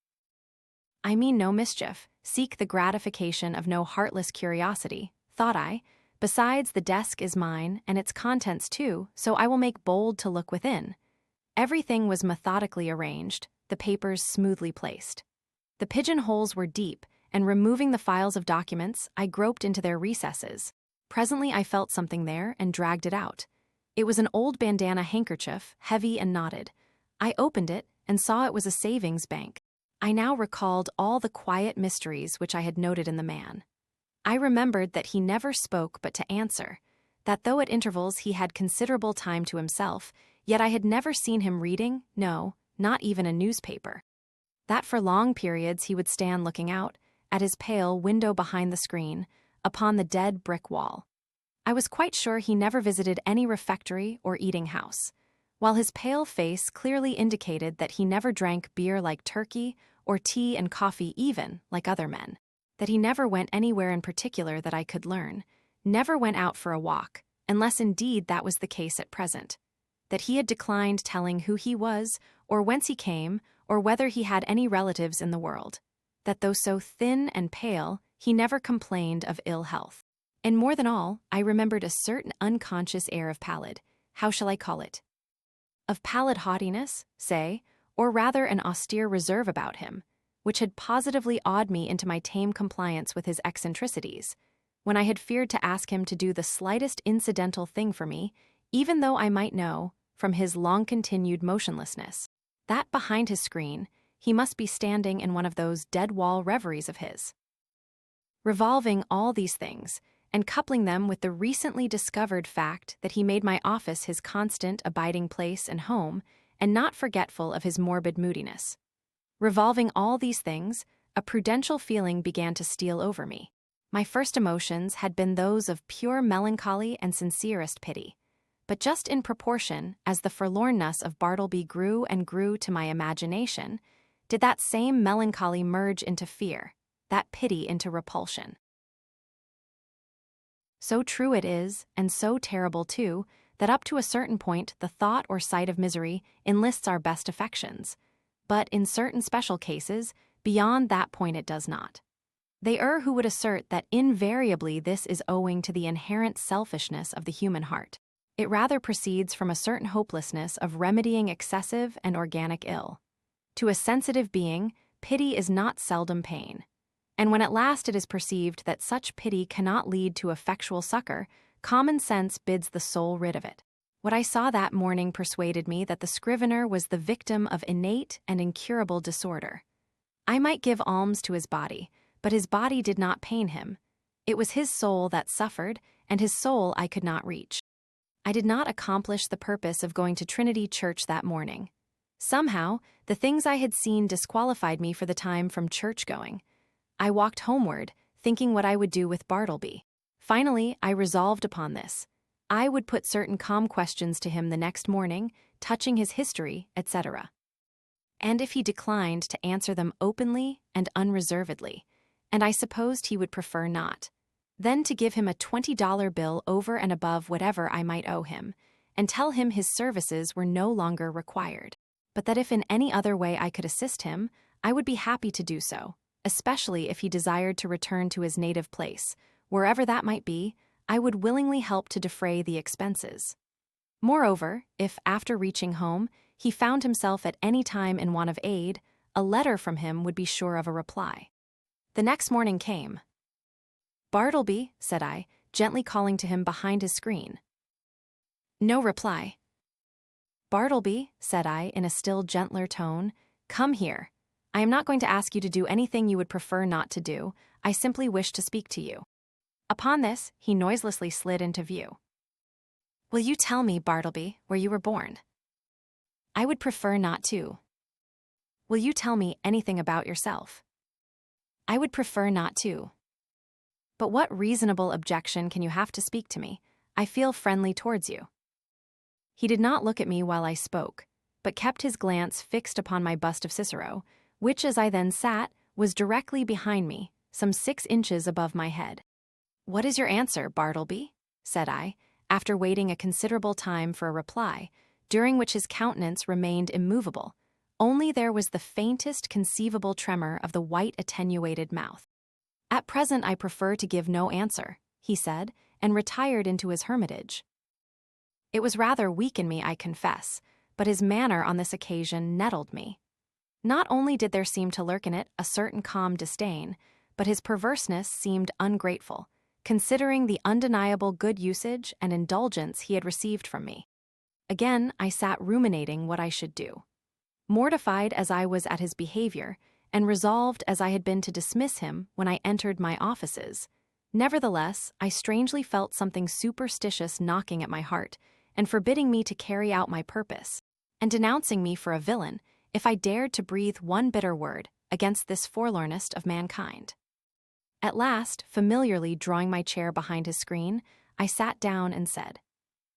I mean no mischief, seek the gratification of no heartless curiosity, thought I. Besides, the desk is mine, and its contents too, so I will make bold to look within. Everything was methodically arranged, the papers smoothly placed. The pigeonholes were deep, and removing the files of documents, I groped into their recesses. Presently I felt something there and dragged it out. It was an old bandana handkerchief, heavy and knotted. I opened it and saw it was a savings bank. I now recalled all the quiet mysteries which I had noted in the man. I remembered that he never spoke but to answer, that though at intervals he had considerable time to himself, yet I had never seen him reading, no, not even a newspaper. That for long periods he would stand looking out, at his pale window behind the screen, upon the dead brick wall. I was quite sure he never visited any refectory or eating house, while his pale face clearly indicated that he never drank beer like turkey, or tea and coffee even, like other men, that he never went anywhere in particular that I could learn, never went out for a walk, unless indeed that was the case at present, that he had declined telling who he was, or whence he came, or whether he had any relatives in the world, that though so thin and pale, he never complained of ill health. And more than all, I remembered a certain unconscious air of pallid, how shall I call it? Of pallid haughtiness, say, or rather an austere reserve about him, which had positively awed me into my tame compliance with his eccentricities, when I had feared to ask him to do the slightest incidental thing for me, even though I might know, from his long-continued motionlessness, that behind his screen he must be standing in one of those dead-wall reveries of his. Revolving all these things, and coupling them with the recently discovered fact that he made my office his constant abiding place and home, and not forgetful of his morbid moodiness. Revolving all these things, a prudential feeling began to steal over me. My first emotions had been those of pure melancholy and sincerest pity, but just in proportion as the forlornness of Bartleby grew and grew to my imagination, did that same melancholy merge into fear, that pity into repulsion. So true it is, and so terrible too, that up to a certain point the thought or sight of misery enlists our best affections, but in certain special cases, beyond that point it does not. They err who would assert that invariably this is owing to the inherent selfishness of the human heart. It rather proceeds from a certain hopelessness of remedying excessive and organic ill. To a sensitive being, pity is not seldom pain. And when at last it is perceived that such pity cannot lead to effectual succor, common sense bids the soul rid of it. What I saw that morning persuaded me that the Scrivener was the victim of innate and incurable disorder. I might give alms to his body, but his body did not pain him. It was his soul that suffered, and his soul I could not reach. I did not accomplish the purpose of going to Trinity Church that morning. Somehow, the things I had seen disqualified me for the time from church-going. I walked homeward, thinking what I would do with Bartleby. Finally, I resolved upon this. I would put certain calm questions to him the next morning, touching his history, etc. And if he declined to answer them openly and unreservedly, and I supposed he would prefer not, then to give him a $20 bill over and above whatever I might owe him, and tell him his services were no longer required, but that if in any other way I could assist him, I would be happy to do so, especially if he desired to return to his native place, wherever that might be. I would willingly help to defray the expenses. Moreover, if, after reaching home, he found himself at any time in want of aid, a letter from him would be sure of a reply. The next morning came. "Bartleby," said I, gently calling to him behind his screen. No reply. "Bartleby," said I in a still gentler tone, "come here. I am not going to ask you to do anything you would prefer not to do. I simply wish to speak to you." Upon this, he noiselessly slid into view. "Will you tell me, Bartleby, where you were born?" "I would prefer not to." "Will you tell me anything about yourself?" "I would prefer not to." "But what reasonable objection can you have to speak to me? I feel friendly towards you." He did not look at me while I spoke, but kept his glance fixed upon my bust of Cicero, which, as I then sat, was directly behind me, some 6 inches above my head. "What is your answer, Bartleby?" said I, after waiting a considerable time for a reply, during which his countenance remained immovable. Only there was the faintest conceivable tremor of the white attenuated mouth. "At present I prefer to give no answer," he said, and retired into his hermitage. It was rather weak in me, I confess, but his manner on this occasion nettled me. Not only did there seem to lurk in it a certain calm disdain, but his perverseness seemed ungrateful, considering the undeniable good usage and indulgence he had received from me. Again, I sat ruminating what I should do. Mortified as I was at his behavior, and resolved as I had been to dismiss him when I entered my offices, nevertheless, I strangely felt something superstitious knocking at my heart, and forbidding me to carry out my purpose, and denouncing me for a villain if I dared to breathe one bitter word against this forlornest of mankind. At last, familiarly drawing my chair behind his screen, I sat down and said,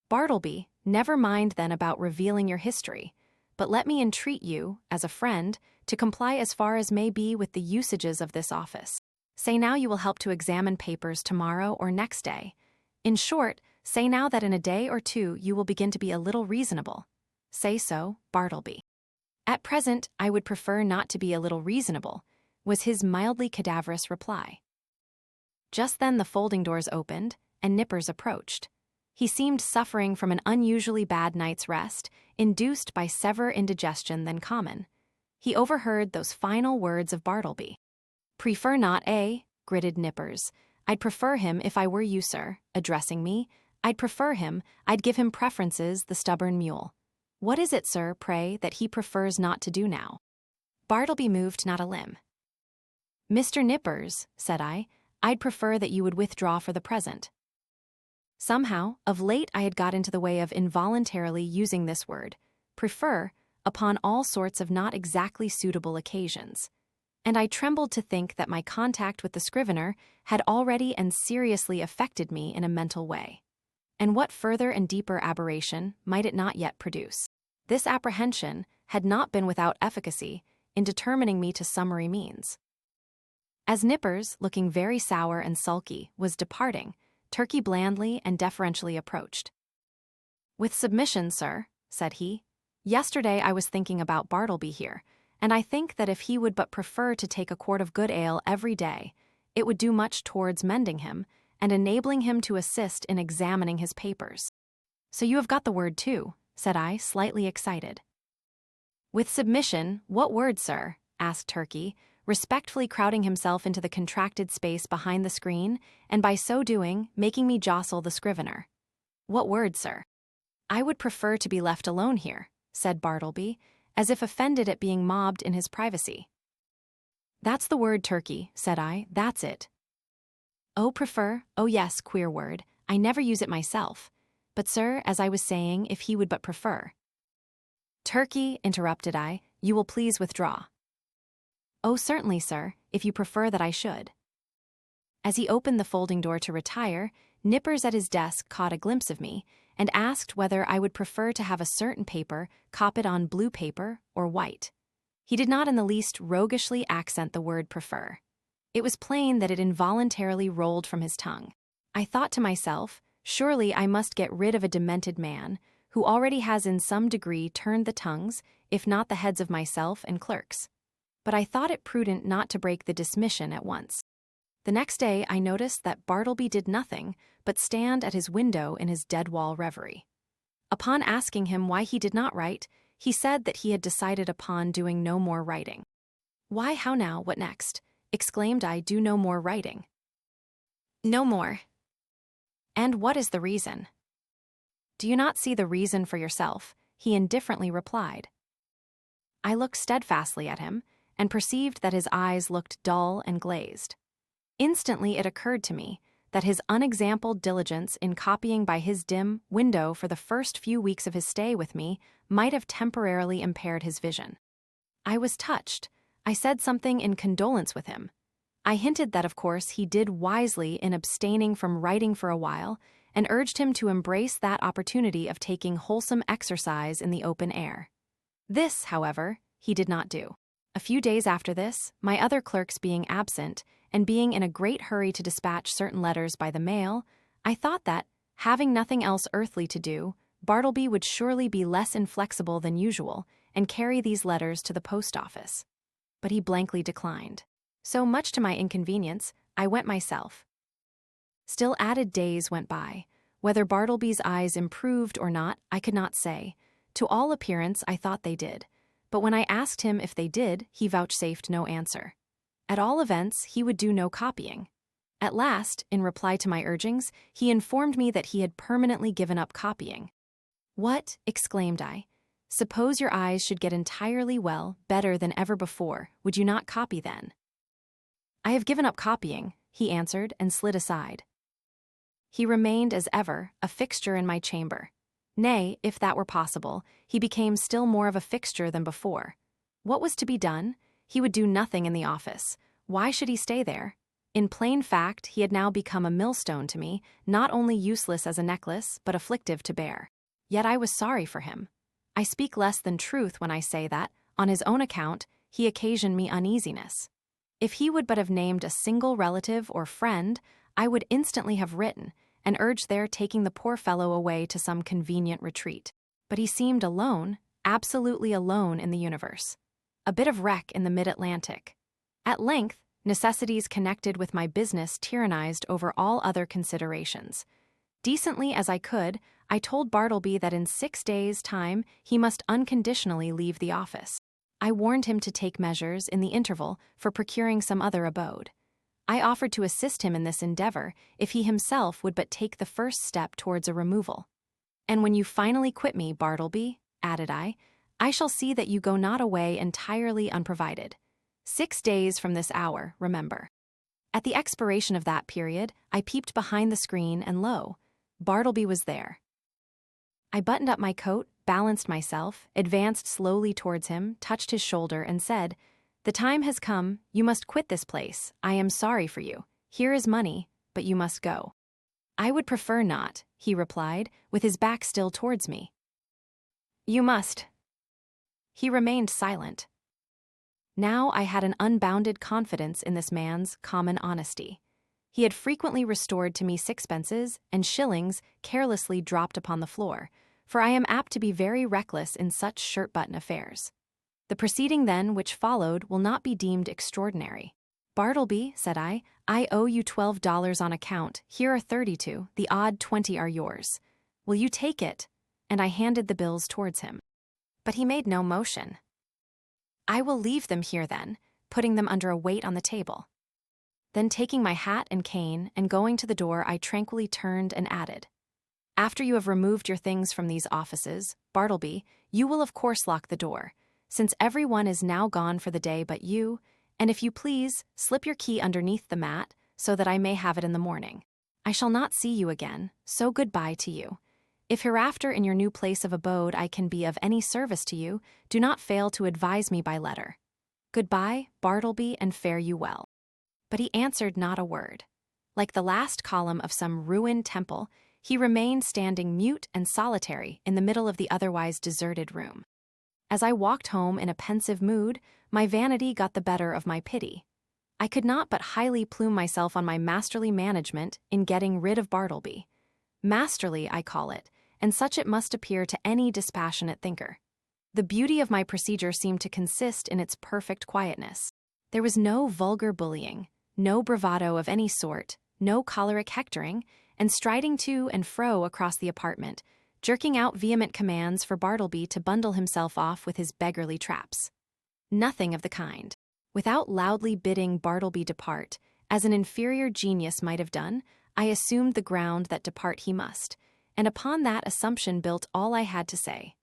"Bartleby, never mind then about revealing your history, but let me entreat you, as a friend, to comply as far as may be with the usages of this office. Say now you will help to examine papers tomorrow or next day. In short, say now that in a day or 2 you will begin to be a little reasonable. Say so, Bartleby." "At present, I would prefer not to be a little reasonable," was his mildly cadaverous reply. Just then the folding doors opened, and Nippers approached. He seemed suffering from an unusually bad night's rest, induced by severer indigestion than common. He overheard those final words of Bartleby. "Prefer not, eh?" gritted Nippers. "I'd prefer him if I were you, sir," addressing me. "I'd prefer him, I'd give him preferences, the stubborn mule. What is it, sir, pray, that he prefers not to do now?" Bartleby moved not a limb. "Mr. Nippers," said I, "I'd prefer that you would withdraw for the present." Somehow, of late I had got into the way of involuntarily using this word, prefer, upon all sorts of not exactly suitable occasions, and I trembled to think that my contact with the Scrivener had already and seriously affected me in a mental way. And what further and deeper aberration might it not yet produce? This apprehension had not been without efficacy in determining me to summary means. As Nippers, looking very sour and sulky, was departing, Turkey blandly and deferentially approached. "With submission, sir," said he. "Yesterday I was thinking about Bartleby here, and I think that if he would but prefer to take a quart of good ale every day, it would do much towards mending him, and enabling him to assist in examining his papers." "So you have got the word too," said I, slightly excited. "With submission, what word, sir?" asked Turkey, respectfully crowding himself into the contracted space behind the screen, and by so doing, making me jostle the Scrivener. "What word, sir?" "I would prefer to be left alone here," said Bartleby, as if offended at being mobbed in his privacy. "That's the word, Turkey," said I, "that's it." "Oh, prefer? Oh yes, queer word. I never use it myself. But, sir, as I was saying, if he would but prefer—" "Turkey," interrupted I, "you will please withdraw." "Oh, certainly, sir, if you prefer that I should." As he opened the folding door to retire, Nippers at his desk caught a glimpse of me, and asked whether I would prefer to have a certain paper copied on blue paper or white. He did not in the least roguishly accent the word prefer. It was plain that it involuntarily rolled from his tongue. I thought to myself, surely I must get rid of a demented man, who already has in some degree turned the tongues, if not the heads of myself and clerks. But I thought it prudent not to break the dismission at once. The next day I noticed that Bartleby did nothing but stand at his window in his dead-wall reverie. Upon asking him why he did not write, he said that he had decided upon doing no more writing. "Why, how now, what next?" exclaimed I. "Do no more writing?" "No more." "And what is the reason?" "Do you not see the reason for yourself?" he indifferently replied. I looked steadfastly at him, and perceived that his eyes looked dull and glazed. Instantly it occurred to me that his unexampled diligence in copying by his dim window for the first few weeks of his stay with me might have temporarily impaired his vision. I was touched. I said something in condolence with him. I hinted that of course he did wisely in abstaining from writing for a while, and urged him to embrace that opportunity of taking wholesome exercise in the open air. This, however, he did not do. A few days after this, my other clerks being absent, and being in a great hurry to dispatch certain letters by the mail, I thought that, having nothing else earthly to do, Bartleby would surely be less inflexible than usual and carry these letters to the post office. But he blankly declined. So, much to my inconvenience, I went myself. Still added days went by. Whether Bartleby's eyes improved or not, I could not say. To all appearance, I thought they did. But when I asked him if they did, he vouchsafed no answer. At all events, he would do no copying. At last, in reply to my urgings, he informed me that he had permanently given up copying. "What?" exclaimed I. "Suppose your eyes should get entirely well, better than ever before, would you not copy then?" "I have given up copying," he answered and slid aside. He remained, as ever, a fixture in my chamber. Nay, if that were possible, he became still more of a fixture than before. What was to be done? He would do nothing in the office. Why should he stay there? In plain fact, he had now become a millstone to me, not only useless as a necklace, but afflictive to bear. Yet I was sorry for him. I speak less than truth when I say that, on his own account, he occasioned me uneasiness. If he would but have named a single relative or friend, I would instantly have written, and urged their taking the poor fellow away to some convenient retreat. But he seemed alone, absolutely alone in the universe. A bit of wreck in the mid-Atlantic. At length, necessities connected with my business tyrannized over all other considerations. Decently as I could, I told Bartleby that in 6 days' time he must unconditionally leave the office. I warned him to take measures, in the interval, for procuring some other abode. I offered to assist him in this endeavor if he himself would but take the first step towards a removal. "And when you finally quit me, Bartleby," added I shall see that you go not away entirely unprovided. 6 days from this hour, remember." At the expiration of that period, I peeped behind the screen, and lo, Bartleby was there. I buttoned up my coat, balanced myself, advanced slowly towards him, touched his shoulder, and said, "The time has come, you must quit this place. I am sorry for you. Here is money, but you must go." "I would prefer not," he replied, with his back still towards me. "You must." He remained silent. Now I had an unbounded confidence in this man's common honesty. He had frequently restored to me sixpences, and shillings carelessly dropped upon the floor, for I am apt to be very reckless in such shirt-button affairs. The proceeding, then, which followed will not be deemed extraordinary. "Bartleby," said I owe you $12 on account. Here are 32, the odd 20 are yours. Will you take it?" And I handed the bills towards him. But he made no motion. "I will leave them here then," putting them under a weight on the table. Then taking my hat and cane and going to the door, I tranquilly turned and added, "After you have removed your things from these offices, Bartleby, you will of course lock the door, since every one is now gone for the day but you, and if you please, slip your key underneath the mat so that I may have it in the morning. I shall not see you again, so good-bye to you. If hereafter in your new place of abode I can be of any service to you, do not fail to advise me by letter. Good-bye, Bartleby, and fare you well." But he answered not a word. Like the last column of some ruined temple, he remained standing mute and solitary in the middle of the otherwise deserted room. As I walked home in a pensive mood, my vanity got the better of my pity. I could not but highly plume myself on my masterly management in getting rid of Bartleby. Masterly, I call it, and such it must appear to any dispassionate thinker. The beauty of my procedure seemed to consist in its perfect quietness. There was no vulgar bullying, no bravado of any sort, no choleric hectoring, and striding to and fro across the apartment, jerking out vehement commands for Bartleby to bundle himself off with his beggarly traps. Nothing of the kind. Without loudly bidding Bartleby depart, as an inferior genius might have done, I assumed the ground that depart he must, and upon that assumption built all I had to say.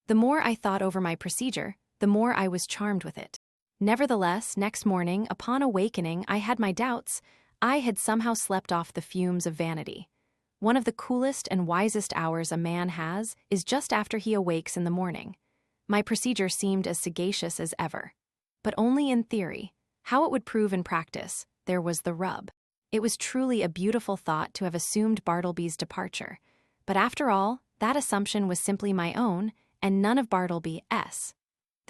The more I thought over my procedure, the more I was charmed with it. Nevertheless, next morning, upon awakening, I had my doubts. I had somehow slept off the fumes of vanity. One of the coolest and wisest hours a man has is just after he awakes in the morning. My procedure seemed as sagacious as ever. But only in theory. How it would prove in practice, there was the rub. It was truly a beautiful thought to have assumed Bartleby's departure. But after all, that assumption was simply my own, and none of Bartleby's.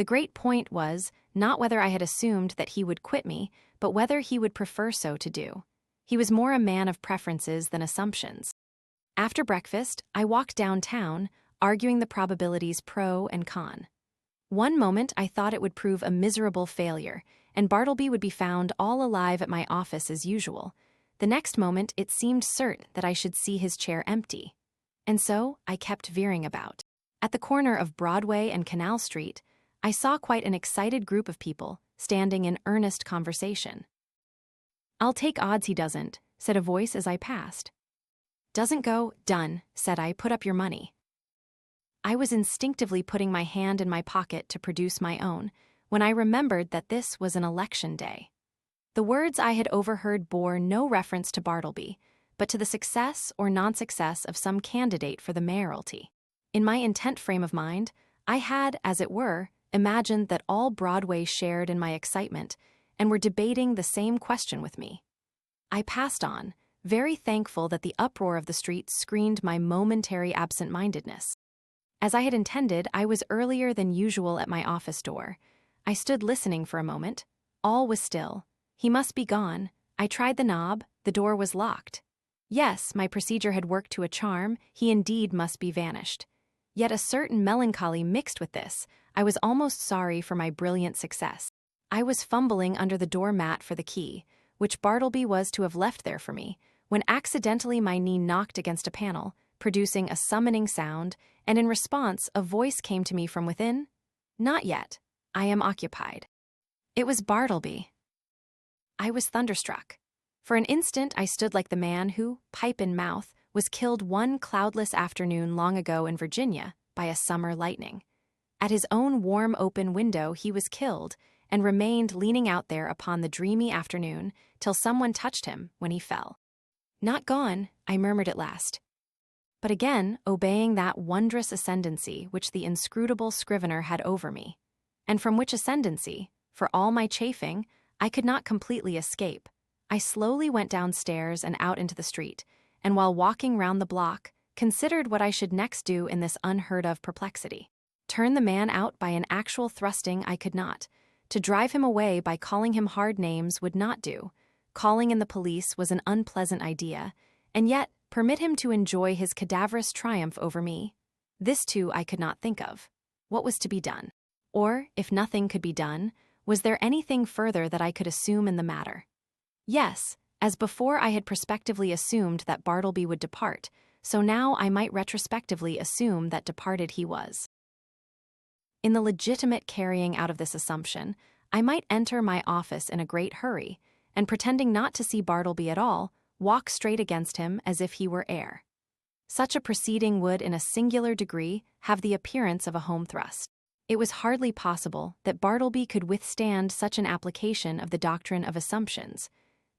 The great point was not whether I had assumed that he would quit me, but whether he would prefer so to do. He was more a man of preferences than assumptions. After breakfast, I walked downtown, arguing the probabilities pro and con. One moment I thought it would prove a miserable failure, and Bartleby would be found all alive at my office as usual. The next moment it seemed certain that I should see his chair empty. And so I kept veering about. At the corner of Broadway and Canal Street, I saw quite an excited group of people standing in earnest conversation. "I'll take odds he doesn't," said a voice as I passed. "Doesn't go, done," said I, "put up your money." I was instinctively putting my hand in my pocket to produce my own, when I remembered that this was an election day. The words I had overheard bore no reference to Bartleby, but to the success or non-success of some candidate for the mayoralty. In my intent frame of mind, I had, as it were, imagined that all Broadway shared in my excitement and were debating the same question with me. I passed on, very thankful that the uproar of the street screened my momentary absent-mindedness. As I had intended, I was earlier than usual at my office door. I stood listening for a moment. All was still. He must be gone. I tried the knob. The door was locked. Yes, my procedure had worked to a charm. He indeed must be vanished. Yet a certain melancholy mixed with this. I was almost sorry for my brilliant success. I was fumbling under the doormat for the key, which Bartleby was to have left there for me, when accidentally my knee knocked against a panel, producing a summoning sound, and in response a voice came to me from within. "Not yet. I am occupied." It was Bartleby. I was thunderstruck. For an instant I stood like the man who, pipe in mouth, was killed one cloudless afternoon long ago in Virginia by a summer lightning. At his own warm open window he was killed, and remained leaning out there upon the dreamy afternoon till someone touched him when he fell. "Not gone," I murmured at last. But again, obeying that wondrous ascendancy which the inscrutable Scrivener had over me, and from which ascendancy, for all my chafing, I could not completely escape, I slowly went downstairs and out into the street, and while walking round the block, considered what I should next do in this unheard-of perplexity. Turn the man out by an actual thrusting I could not. To drive him away by calling him hard names would not do. Calling in the police was an unpleasant idea, and yet permit him to enjoy his cadaverous triumph over me. This too I could not think of. What was to be done? Or, if nothing could be done, was there anything further that I could assume in the matter? Yes, as before I had prospectively assumed that Bartleby would depart, so now I might retrospectively assume that departed he was. In the legitimate carrying out of this assumption, I might enter my office in a great hurry, and pretending not to see Bartleby at all, walk straight against him as if he were air. Such a proceeding would, in a singular degree, have the appearance of a home thrust. It was hardly possible that Bartleby could withstand such an application of the doctrine of assumptions,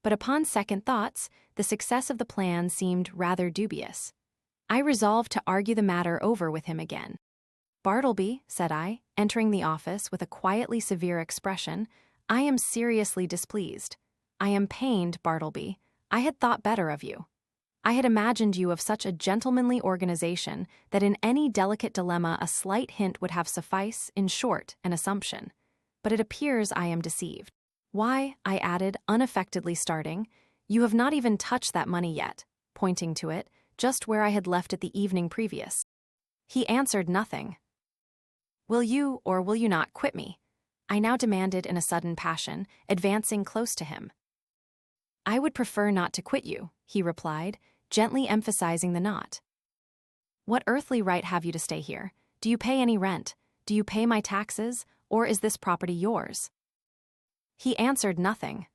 but upon second thoughts, the success of the plan seemed rather dubious. I resolved to argue the matter over with him again. "Bartleby," said I, entering the office with a quietly severe expression, "I am seriously displeased. I am pained, Bartleby. I had thought better of you. I had imagined you of such a gentlemanly organization that in any delicate dilemma a slight hint would have suffice, in short, an assumption. But it appears I am deceived. Why," I added, unaffectedly starting, "you have not even touched that money yet," pointing to it, just where I had left it the evening previous. He answered nothing. "Will you, or will you not, quit me?" I now demanded in a sudden passion, advancing close to him. "I would prefer not to quit you," he replied, gently emphasizing the not. "What earthly right have you to stay here? Do you pay any rent? Do you pay my taxes? Or is this property yours?" He answered nothing.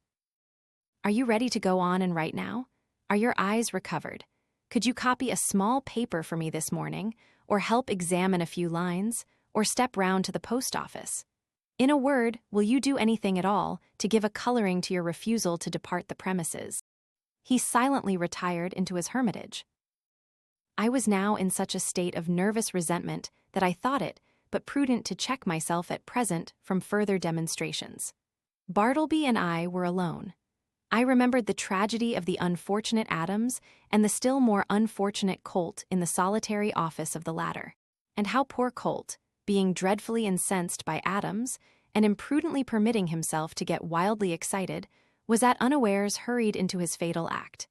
"Are you ready to go on and write now? Are your eyes recovered? Could you copy a small paper for me this morning, or help examine a few lines, or step round to the post office? In a word, will you do anything at all to give a coloring to your refusal to depart the premises?" He silently retired into his hermitage. I was now in such a state of nervous resentment that I thought it but prudent to check myself at present from further demonstrations. Bartleby and I were alone. I remembered the tragedy of the unfortunate Adams and the still more unfortunate Colt in the solitary office of the latter. And how poor Colt, being dreadfully incensed by Adams, and imprudently permitting himself to get wildly excited, was at unawares hurried into his fatal act.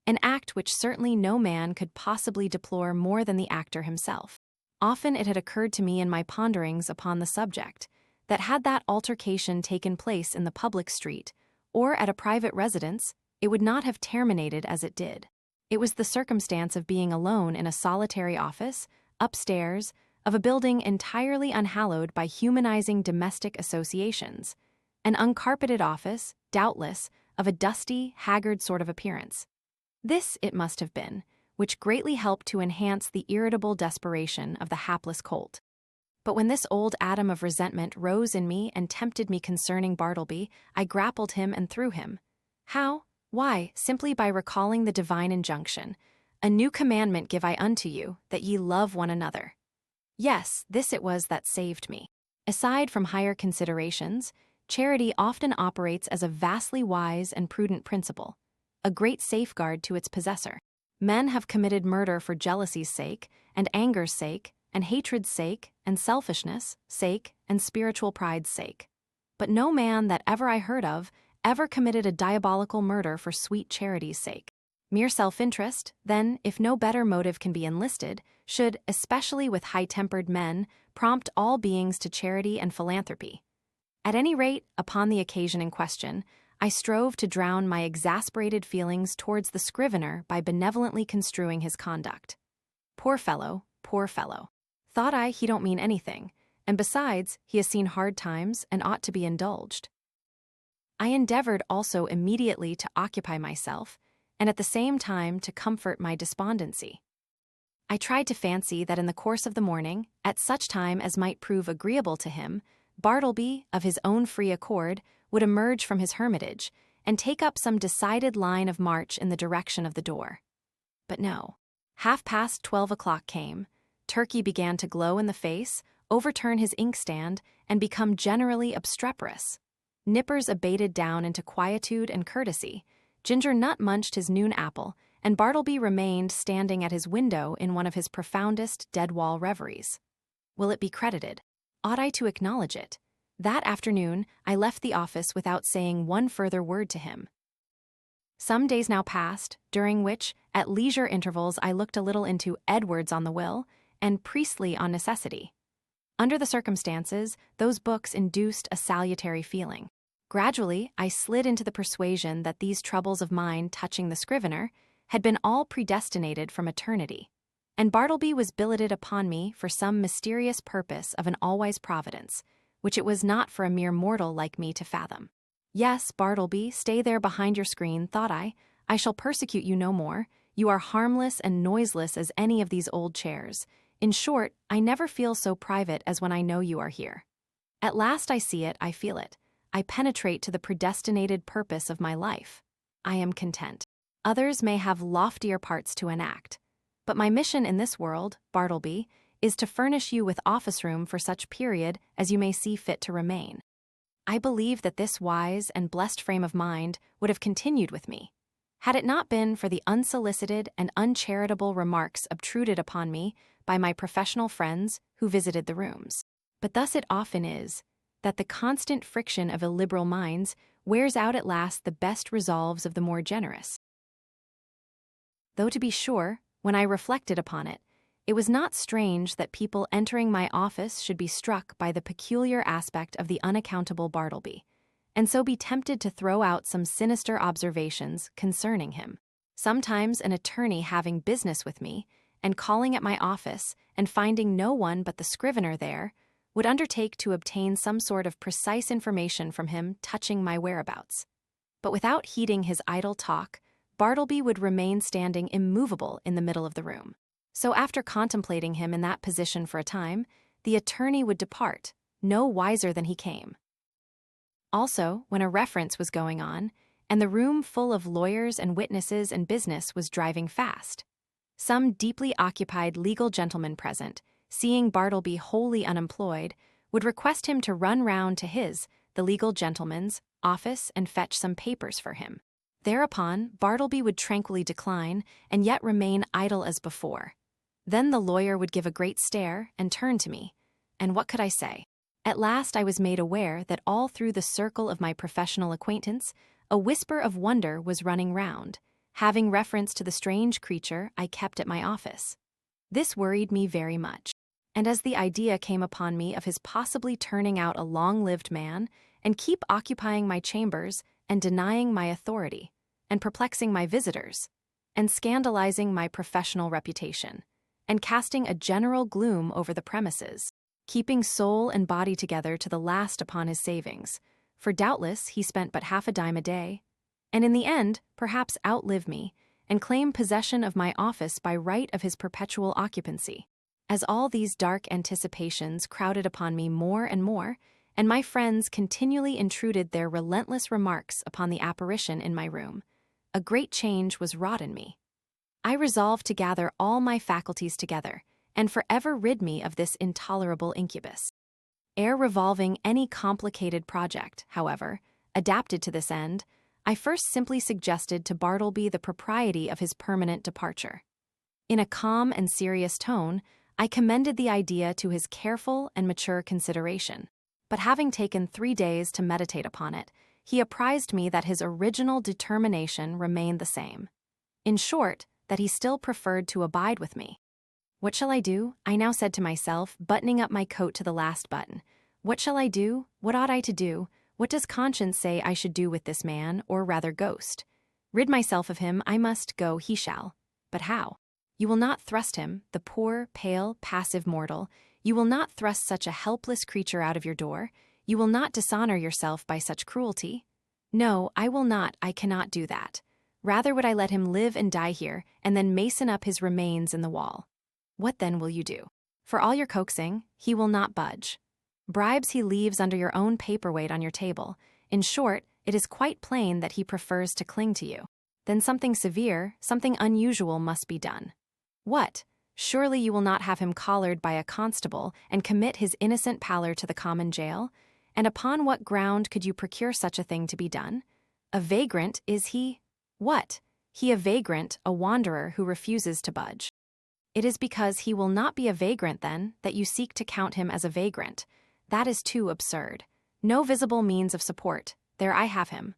An act which certainly no man could possibly deplore more than the actor himself. Often it had occurred to me in my ponderings upon the subject, that had that altercation taken place in the public street, or at a private residence, it would not have terminated as it did. It was the circumstance of being alone in a solitary office, upstairs, of a building entirely unhallowed by humanizing domestic associations, an uncarpeted office, doubtless, of a dusty, haggard sort of appearance. This, it must have been, which greatly helped to enhance the irritable desperation of the hapless colt. But when this old atom of resentment rose in me and tempted me concerning Bartleby, I grappled him and threw him. How? Why, simply by recalling the divine injunction, "A new commandment give I unto you, that ye love one another." Yes, this it was that saved me. Aside from higher considerations, charity often operates as a vastly wise and prudent principle, a great safeguard to its possessor. Men have committed murder for jealousy's sake, and anger's sake, and hatred's sake, and selfishness' sake, and spiritual pride's sake. But no man that ever I heard of ever committed a diabolical murder for sweet charity's sake. Mere self-interest, then, if no better motive can be enlisted, should, especially with high-tempered men, prompt all beings to charity and philanthropy. At any rate, upon the occasion in question, I strove to drown my exasperated feelings towards the Scrivener by benevolently construing his conduct. Poor fellow, thought I, he don't mean anything, and besides, he has seen hard times and ought to be indulged. I endeavored also immediately to occupy myself, and at the same time to comfort my despondency. I tried to fancy that in the course of the morning, at such time as might prove agreeable to him, Bartleby, of his own free accord, would emerge from his hermitage, and take up some decided line of march in the direction of the door. But no. 12:30 came, Turkey began to glow in the face, overturn his inkstand, and become generally obstreperous. Nippers abated down into quietude and courtesy, Ginger Nut munched his noon apple, and Bartleby remained standing at his window in one of his profoundest dead-wall reveries. Will it be credited? Ought I to acknowledge it? That afternoon, I left the office without saying one further word to him. Some days now passed, during which, at leisure intervals, I looked a little into Edwards on the Will and Priestley on Necessity. Under the circumstances, those books induced a salutary feeling. Gradually, I slid into the persuasion that these troubles of mine touching the Scrivener had been all predestinated from eternity, and Bartleby was billeted upon me for some mysterious purpose of an all-wise providence, which it was not for a mere mortal like me to fathom. Yes, Bartleby, stay there behind your screen, thought I shall persecute you no more. You are harmless and noiseless as any of these old chairs. In short, I never feel so private as when I know you are here. At last I see it, I feel it. I penetrate to the predestinated purpose of my life. I am content. Others may have loftier parts to enact. But my mission in this world, Bartleby, is to furnish you with office room for such period as you may see fit to remain. I believe that this wise and blessed frame of mind would have continued with me, had it not been for the unsolicited and uncharitable remarks obtruded upon me by my professional friends who visited the rooms. But thus it often is, that the constant friction of illiberal minds wears out at last the best resolves of the more generous. Though to be sure, when I reflected upon it, it was not strange that people entering my office should be struck by the peculiar aspect of the unaccountable Bartleby, and so be tempted to throw out some sinister observations concerning him. Sometimes an attorney having business with me, and calling at my office, and finding no one but the Scrivener there, would undertake to obtain some sort of precise information from him touching my whereabouts. But without heeding his idle talk, Bartleby would remain standing immovable in the middle of the room. So after contemplating him in that position for a time, the attorney would depart, no wiser than he came. Also, when a reference was going on, and the room full of lawyers and witnesses and business was driving fast, some deeply occupied legal gentleman present, seeing Bartleby wholly unemployed, would request him to run round to his, the legal gentleman's, office and fetch some papers for him. Thereupon, Bartleby would tranquilly decline, and yet remain idle as before. Then the lawyer would give a great stare and turn to me, And what could I say? At last I was made aware that all through the circle of my professional acquaintance, a whisper of wonder was running round, having reference to the strange creature I kept at my office. This worried me very much, and as the idea came upon me of his possibly turning out a long-lived man and keep occupying my chambers and denying my authority, and perplexing my visitors, and scandalizing my professional reputation, and casting a general gloom over the premises, keeping soul and body together to the last upon his savings, for doubtless he spent but half a dime a day, and in the end perhaps outlive me, and claim possession of my office by right of his perpetual occupancy. As all these dark anticipations crowded upon me more and more, and my friends continually intruded their relentless remarks upon the apparition in my room, a great change was wrought in me. I resolved to gather all my faculties together, and forever rid me of this intolerable incubus. Ere revolving any complicated project, however, adapted to this end, I first simply suggested to Bartleby the propriety of his permanent departure. In a calm and serious tone, I commended the idea to his careful and mature consideration, but having taken 3 days to meditate upon it, he apprised me that his original determination remained the same. In short, that he still preferred to abide with me. What shall I do? I now said to myself, buttoning up my coat to the last button. What shall I do? What ought I to do? What does conscience say I should do with this man, or rather ghost? Rid myself of him, I must go, he shall. But how? You will not thrust him, the poor, pale, passive mortal. You will not thrust such a helpless creature out of your door. You will not dishonor yourself by such cruelty. No, I will not, I cannot do that. Rather would I let him live and die here, and then mason up his remains in the wall. What then will you do? For all your coaxing, he will not budge. Bribes he leaves under your own paperweight on your table. In short, it is quite plain that he prefers to cling to you. Then something severe, something unusual must be done. What? Surely you will not have him collared by a constable and commit his innocent pallor to the common jail? And upon what ground could you procure such a thing to be done? A vagrant, is he? What? He a vagrant, a wanderer who refuses to budge. It is because he will not be a vagrant, then, that you seek to count him as a vagrant. That is too absurd. No visible means of support. There I have him.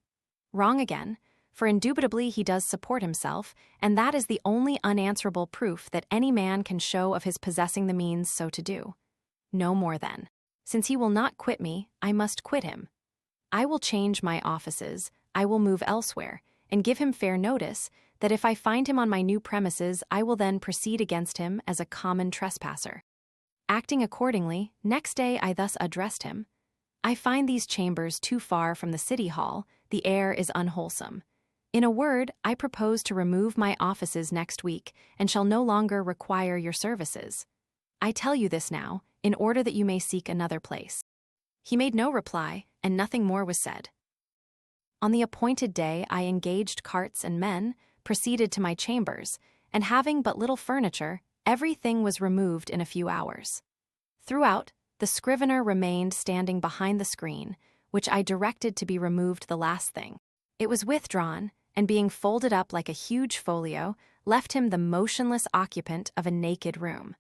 Wrong again, for indubitably he does support himself, and that is the only unanswerable proof that any man can show of his possessing the means so to do. No more then. Since he will not quit me, I must quit him. I will change my offices, I will move elsewhere, and give him fair notice that if I find him on my new premises, I will then proceed against him as a common trespasser. Acting accordingly, next day I thus addressed him. I find these chambers too far from the city hall, the air is unwholesome. In a word, I propose to remove my offices next week, and shall no longer require your services. I tell you this now, in order that you may seek another place. He made no reply, and nothing more was said. On the appointed day I engaged carts and men, proceeded to my chambers, and having but little furniture, everything was removed in a few hours. Throughout, the Scrivener remained standing behind the screen, which I directed to be removed the last thing. It was withdrawn, and being folded up like a huge folio, left him the motionless occupant of a naked room.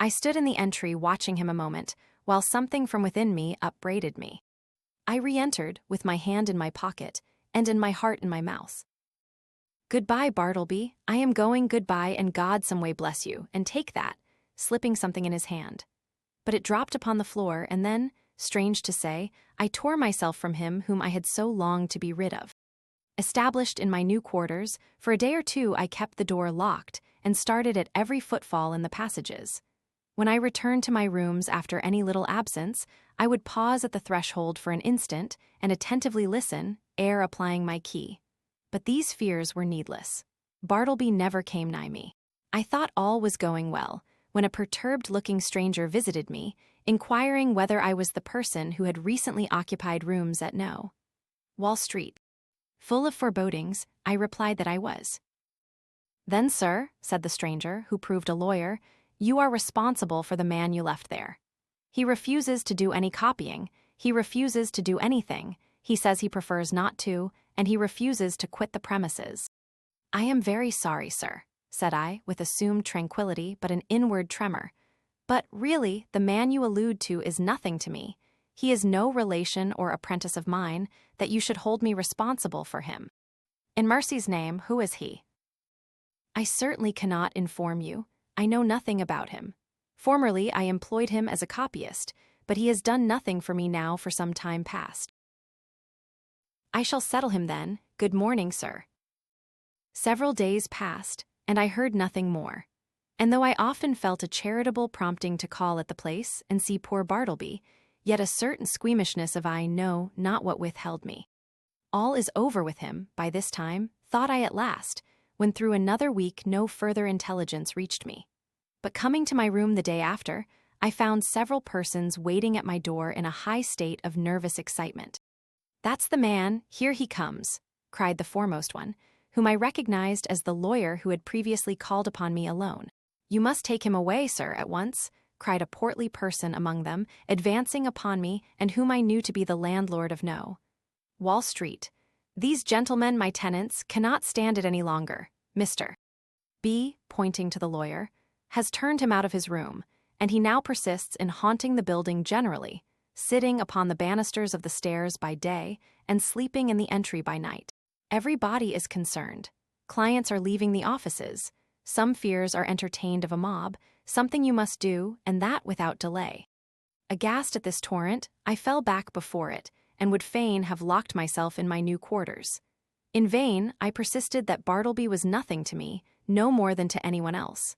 I stood in the entry watching him a moment, while something from within me upbraided me. I re-entered, with my hand in my pocket, and in my heart in my mouth. Goodbye, Bartleby, I am going, goodbye, and God some way bless you, and take that, slipping something in his hand. But it dropped upon the floor, and then, strange to say, I tore myself from him whom I had so longed to be rid of. Established in my new quarters, for a day or two I kept the door locked, and started at every footfall in the passages. When I returned to my rooms after any little absence, I would pause at the threshold for an instant, and attentively listen, ere applying my key. But these fears were needless. Bartleby never came nigh me. I thought all was going well, when a perturbed-looking stranger visited me, inquiring whether I was the person who had recently occupied rooms at No. Wall Street. Full of forebodings, I replied that I was. Then, sir, said the stranger, who proved a lawyer, you are responsible for the man you left there. He refuses to do any copying, he refuses to do anything, he says he prefers not to, and he refuses to quit the premises. I am very sorry, sir, said I, with assumed tranquility but an inward tremor. But really, the man you allude to is nothing to me. He is no relation or apprentice of mine, that you should hold me responsible for him. In mercy's name, who is he? I certainly cannot inform you. I know nothing about him. Formerly, I employed him as a copyist, but he has done nothing for me now for some time past. I shall settle him then. Good morning, sir. Several days passed, and I heard nothing more. And though I often felt a charitable prompting to call at the place and see poor Bartleby, yet a certain squeamishness of I know not what withheld me. All is over with him, by this time, thought I at last, when through another week no further intelligence reached me. But coming to my room the day after, I found several persons waiting at my door in a high state of nervous excitement. "That's the man, here he comes," cried the foremost one, whom I recognized as the lawyer who had previously called upon me alone. "You must take him away, sir, at once," cried a portly person among them, advancing upon me, and whom I knew to be the landlord of No. Wall Street. "These gentlemen, my tenants, cannot stand it any longer. Mr. B," pointing to the lawyer, "has turned him out of his room, and he now persists in haunting the building generally, sitting upon the banisters of the stairs by day and sleeping in the entry by night. Every body is concerned. Clients are leaving the offices. Some fears are entertained of a mob. Something you must do, and that without delay." Aghast at this torrent, I fell back before it, and would fain have locked myself in my new quarters. In vain, I persisted that Bartleby was nothing to me, no more than to anyone else.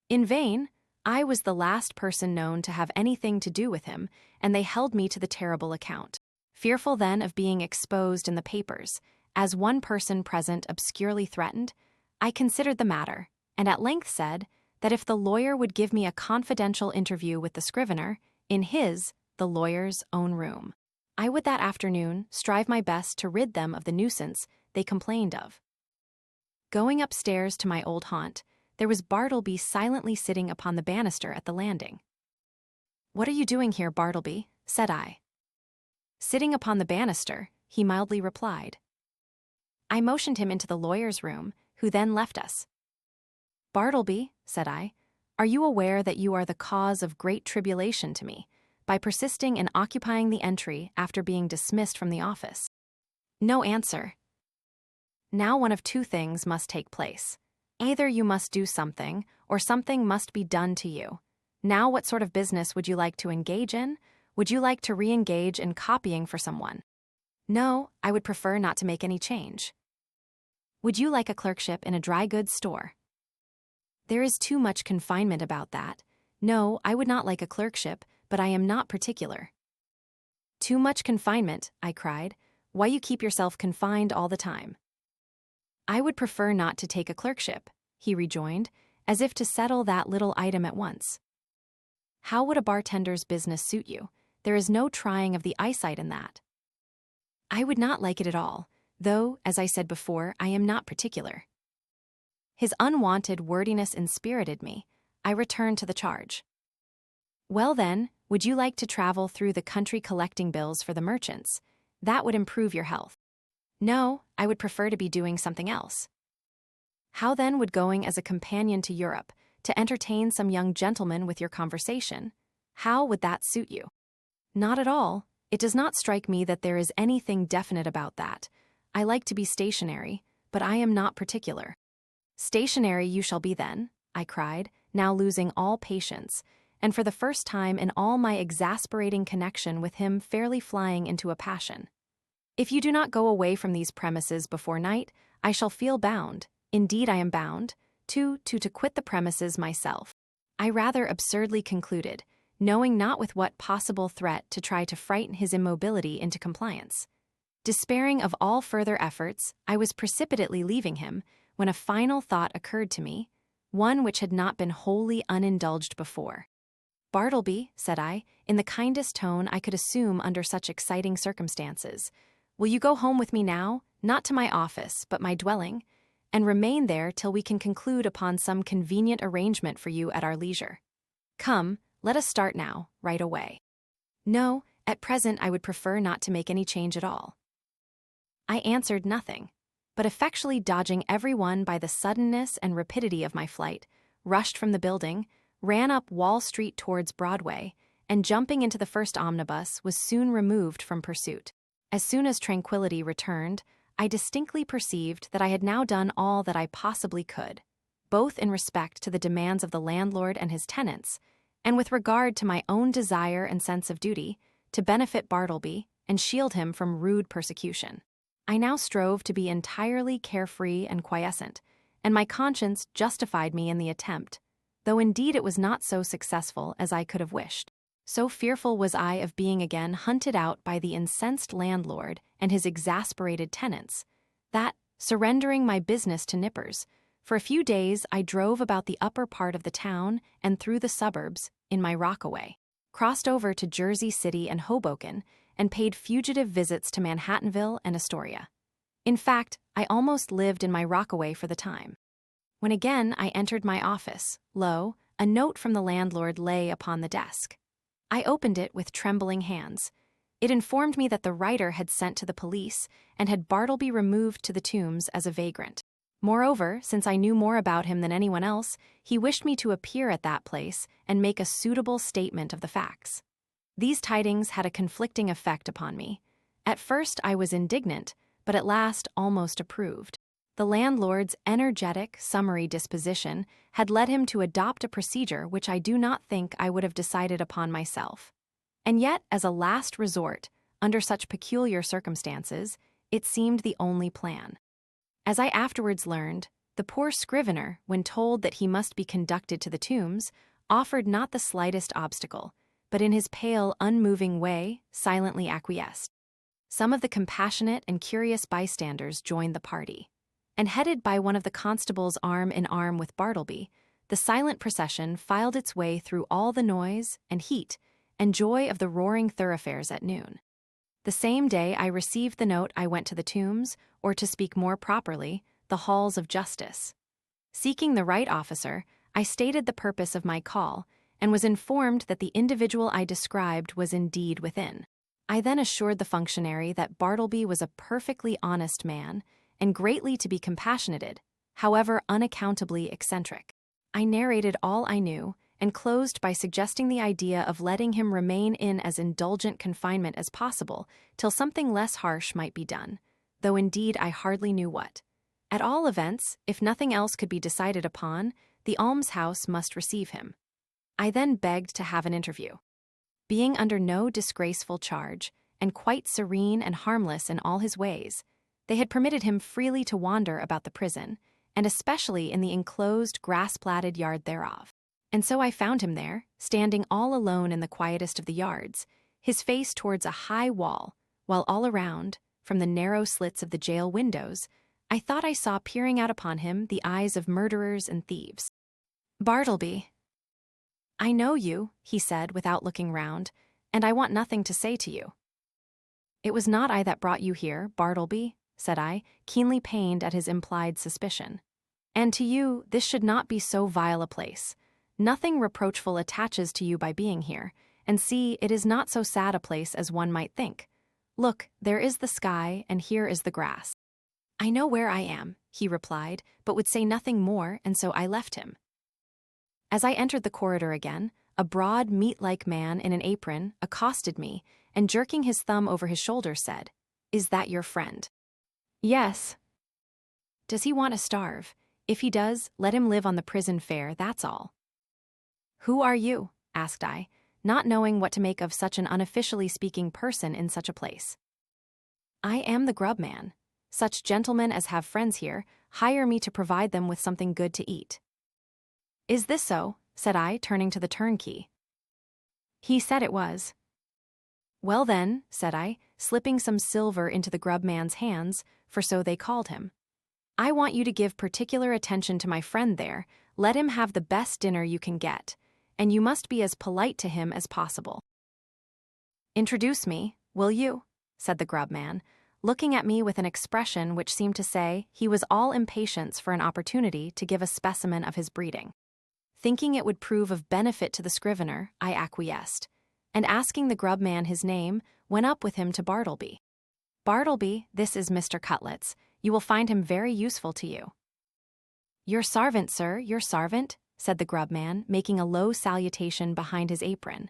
In vain, I was the last person known to have anything to do with him, and they held me to the terrible account. Fearful then of being exposed in the papers, as one person present obscurely threatened, I considered the matter, and at length said that if the lawyer would give me a confidential interview with the Scrivener, in his, the lawyer's, own room, I would that afternoon strive my best to rid them of the nuisance they complained of. Going upstairs to my old haunt, there was Bartleby silently sitting upon the banister at the landing. "What are you doing here, Bartleby?" said I. "Sitting upon the banister," he mildly replied. I motioned him into the lawyer's room, who then left us. "Bartleby," said I, "are you aware that you are the cause of great tribulation to me, by persisting in occupying the entry after being dismissed from the office?" No answer. Now one of two things must take place. Either you must do something, or something must be done to you. Now what sort of business would you like to engage in? Would you like to re-engage in copying for someone? No, I would prefer not to make any change. Would you like a clerkship in a dry goods store? There is too much confinement about that. No, I would not like a clerkship, but I am not particular. Too much confinement, I cried. Why you keep yourself confined all the time? I would prefer not to take a clerkship, he rejoined, as if to settle that little item at once. How would a bartender's business suit you? There is no trying of the eyesight in that. I would not like it at all, though, as I said before, I am not particular. His unwonted wordiness inspirited me. I returned to the charge. Well then, would you like to travel through the country collecting bills for the merchants? That would improve your health. No, I would prefer to be doing something else. How then would going as a companion to Europe, to entertain some young gentleman with your conversation, how would that suit you? Not at all. It does not strike me that there is anything definite about that. I like to be stationary, but I am not particular. Stationary you shall be then, I cried, now losing all patience, and for the first time in all my exasperating connection with him fairly flying into a passion. If you do not go away from these premises before night, I shall feel bound, indeed I am bound, to quit the premises myself. I rather absurdly concluded, knowing not with what possible threat to try to frighten his immobility into compliance. Despairing of all further efforts, I was precipitately leaving him, when a final thought occurred to me, one which had not been wholly unindulged before. "Bartleby," said I, in the kindest tone I could assume under such exciting circumstances, "will you go home with me now, not to my office, but my dwelling, and remain there till we can conclude upon some convenient arrangement for you at our leisure? Come, let us start now, right away." No, at present I would prefer not to make any change at all. I answered nothing, but effectually dodging every one by the suddenness and rapidity of my flight, rushed from the building, ran up Wall Street towards Broadway, and jumping into the first omnibus was soon removed from pursuit. As soon as tranquility returned, I distinctly perceived that I had now done all that I possibly could, both in respect to the demands of the landlord and his tenants, and with regard to my own desire and sense of duty, to benefit Bartleby and shield him from rude persecution. I now strove to be entirely carefree and quiescent, and my conscience justified me in the attempt, though indeed it was not so successful as I could have wished. So fearful was I of being again hunted out by the incensed landlord and his exasperated tenants, that, surrendering my business to Nippers, for a few days I drove about the upper part of the town and through the suburbs in my rockaway, crossed over to Jersey City and Hoboken, and paid fugitive visits to Manhattanville and Astoria. In fact, I almost lived in my rockaway for the time. When again I entered my office, lo, a note from the landlord lay upon the desk. I opened it with trembling hands. It informed me that the writer had sent to the police and had Bartleby removed to the Tombs as a vagrant. Moreover, since I knew more about him than anyone else, he wished me to appear at that place and make a suitable statement of the facts. These tidings had a conflicting effect upon me. At first I was indignant, but at last almost approved. The landlord's energetic, summary disposition had led him to adopt a procedure which I do not think I would have decided upon myself. And yet, as a last resort, under such peculiar circumstances, it seemed the only plan. As I afterwards learned, the poor Scrivener, when told that he must be conducted to the Tombs, offered not the slightest obstacle, but in his pale, unmoving way, silently acquiesced. Some of the compassionate and curious bystanders joined the party, and headed by one of the constables arm in arm with Bartleby, the silent procession filed its way through all the noise and heat and joy of the roaring thoroughfares at noon. The same day I received the note I went to the Tombs, or to speak more properly, the halls of justice. Seeking the right officer, I stated the purpose of my call, and was informed that the individual I described was indeed within. I then assured the functionary that Bartleby was a perfectly honest man, and greatly to be compassionated, however unaccountably eccentric. I narrated all I knew, and closed by suggesting the idea of letting him remain in as indulgent confinement as possible till something less harsh might be done, though indeed I hardly knew what. At all events, if nothing else could be decided upon, the almshouse must receive him. I then begged to have an interview. Being under no disgraceful charge, and quite serene and harmless in all his ways, they had permitted him freely to wander about the prison, and especially in the enclosed grass-platted yard thereof. And so I found him there, standing all alone in the quietest of the yards, his face towards a high wall, while all around, from the narrow slits of the jail windows, I thought I saw peering out upon him the eyes of murderers and thieves. "Bartleby." "I know you," he said without looking round, "and I want nothing to say to you." "It was not I that brought you here, Bartleby," said I, keenly pained at his implied suspicion. "And to you this should not be so vile a place. Nothing reproachful attaches to you by being here, and see, it is not so sad a place as one might think. Look, there is the sky, and here is the grass." "I know where I am," he replied, but would say nothing more, and so I left him. As I entered the corridor again, a broad, meat-like man in an apron accosted me, and jerking his thumb over his shoulder said, "Is that your friend?" "Yes." "Does he want to starve? If he does, let him live on the prison fare, that's all." "Who are you?" asked I, not knowing what to make of such an unofficially speaking person in such a place. "I am the grub man. Such gentlemen as have friends here hire me to provide them with something good to eat." "Is this so?" said I, turning to the turnkey. He said it was. "Well then," said I, slipping some silver into the grub man's hands, for so they called him, "I want you to give particular attention to my friend there. Let him have the best dinner you can get, and you must be as polite to him as possible." "Introduce me, will you?" said the grub man, looking at me with an expression which seemed to say he was all impatience for an opportunity to give a specimen of his breeding. Thinking it would prove of benefit to the Scrivener, I acquiesced, and asking the grub man his name, went up with him to Bartleby. "Bartleby, this is Mr. Cutlets. You will find him very useful to you." "Your sarvant, sir, your sarvant," said the grub man, making a low salutation behind his apron.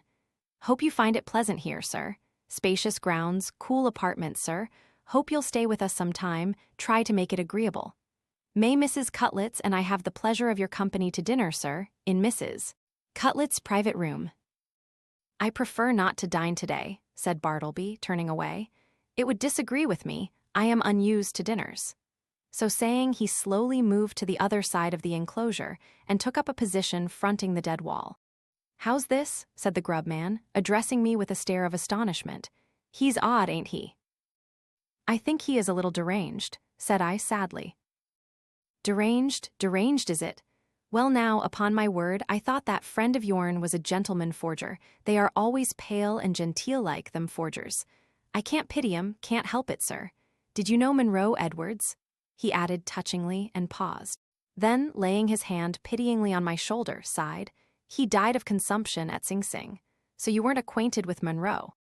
"Hope you find it pleasant here, sir. Spacious grounds, cool apartments, sir. Hope you'll stay with us some time, try to make it agreeable. May Mrs. Cutlets and I have the pleasure of your company to dinner, sir, in Mrs. Cutlets' private room." "I prefer not to dine today," said Bartleby, turning away. "It would disagree with me. I am unused to dinners." So saying, he slowly moved to the other side of the enclosure and took up a position fronting the dead wall. "How's this?" said the grub man, addressing me with a stare of astonishment. "He's odd, ain't he?" "I think he is a little deranged," said I sadly. "Deranged, is it? Well now, upon my word, I thought that friend of yourn was a gentleman forger. They are always pale and genteel-like, them forgers. I can't pity 'em, can't help it, sir. Did you know Monroe Edwards?" he added touchingly and paused. Then, laying his hand pityingly on my shoulder, sighed. "He died of consumption at Sing Sing. So you weren't acquainted with Monroe?"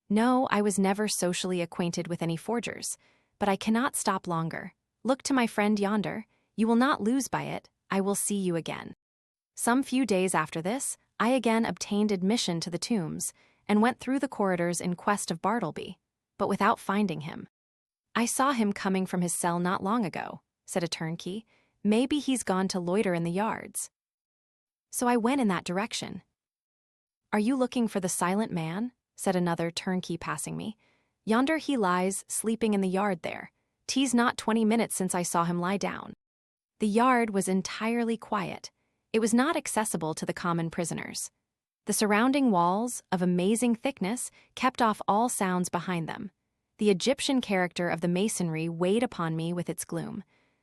"No, I was never socially acquainted with any forgers. But I cannot stop longer. Look to my friend yonder. You will not lose by it. I will see you again." Some few days after this, I again obtained admission to the Tombs, and went through the corridors in quest of Bartleby, but without finding him. "I saw him coming from his cell not long ago," said a turnkey. "Maybe he's gone to loiter in the yards." So I went in that direction. "Are you looking for the silent man?" said another turnkey passing me. "Yonder he lies, sleeping in the yard there. 'Tis not 20 minutes since I saw him lie down." The yard was entirely quiet. It was not accessible to the common prisoners. The surrounding walls, of amazing thickness, kept off all sounds behind them. The Egyptian character of the masonry weighed upon me with its gloom,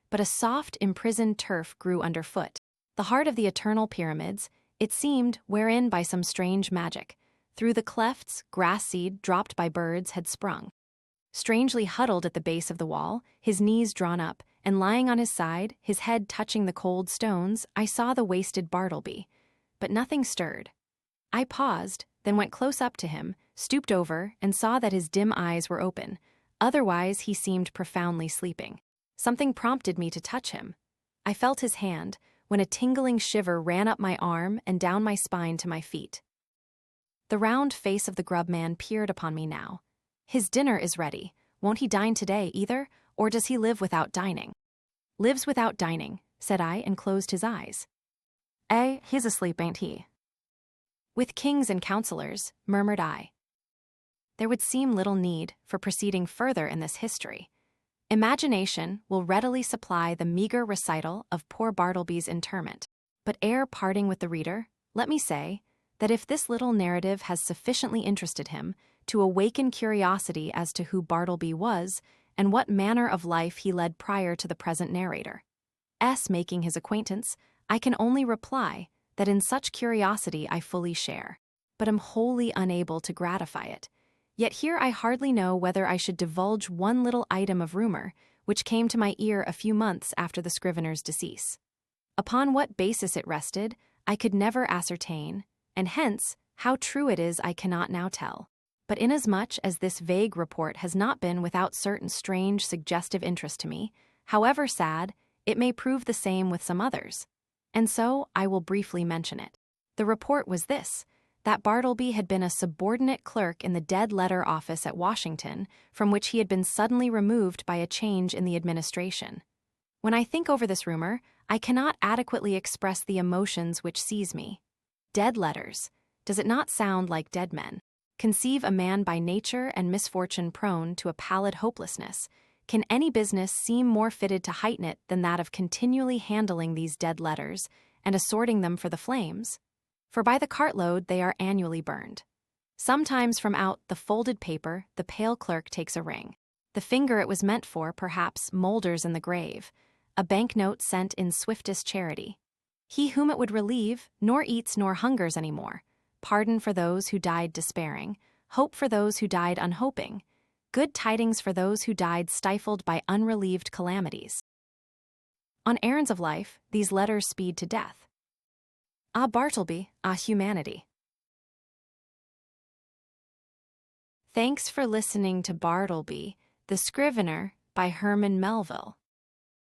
but a soft, imprisoned turf grew underfoot. The heart of the eternal pyramids, it seemed, wherein by some strange magic, through the clefts, grass seed dropped by birds had sprung. Strangely huddled at the base of the wall, his knees drawn up, and lying on his side, his head touching the cold stones, I saw the wasted Bartleby. But nothing stirred. I paused, then went close up to him, stooped over, and saw that his dim eyes were open. Otherwise, he seemed profoundly sleeping. Something prompted me to touch him. I felt his hand, when a tingling shiver ran up my arm and down my spine to my feet. The round face of the grub man peered upon me now. "His dinner is ready. Won't he dine today, either, or does he live without dining?" "Lives without dining," said I, and closed his eyes. He's asleep, ain't he?" "With kings and counselors," murmured I. There would seem little need for proceeding further in this history. Imagination will readily supply the meager recital of poor Bartleby's interment. But ere parting with the reader, let me say that if this little narrative has sufficiently interested him to awaken curiosity as to who Bartleby was and what manner of life he led prior to the present narrator's making his acquaintance, I can only reply that in such curiosity I fully share, but am wholly unable to gratify it. Yet here I hardly know whether I should divulge one little item of rumor which came to my ear a few months after the Scrivener's decease. Upon what basis it rested, I could never ascertain, and hence, how true it is I cannot now tell. But inasmuch as this vague report has not been without certain strange, suggestive interest to me, however sad, it may prove the same with some others. And so I will briefly mention it. The report was this: that Bartleby had been a subordinate clerk in the dead letter office at Washington, from which he had been suddenly removed by a change in the administration. When I think over this rumor, I cannot adequately express the emotions which seize me. Dead letters. Does it not sound like dead men? Conceive a man by nature and misfortune prone to a pallid hopelessness. Can any business seem more fitted to heighten it than that of continually handling these dead letters and assorting them for the flames? For by the cartload they are annually burned. Sometimes from out the folded paper the pale clerk takes a ring. The finger it was meant for, perhaps, moulders in the grave, a banknote sent in swiftest charity. He whom it would relieve nor eats nor hungers any more. Pardon for those who died despairing, hope for those who died unhoping, good tidings for those who died stifled by unrelieved calamities. On errands of life, these letters speed to death. Ah, Bartleby, ah, humanity. Thanks for listening to Bartleby, the Scrivener by Herman Melville.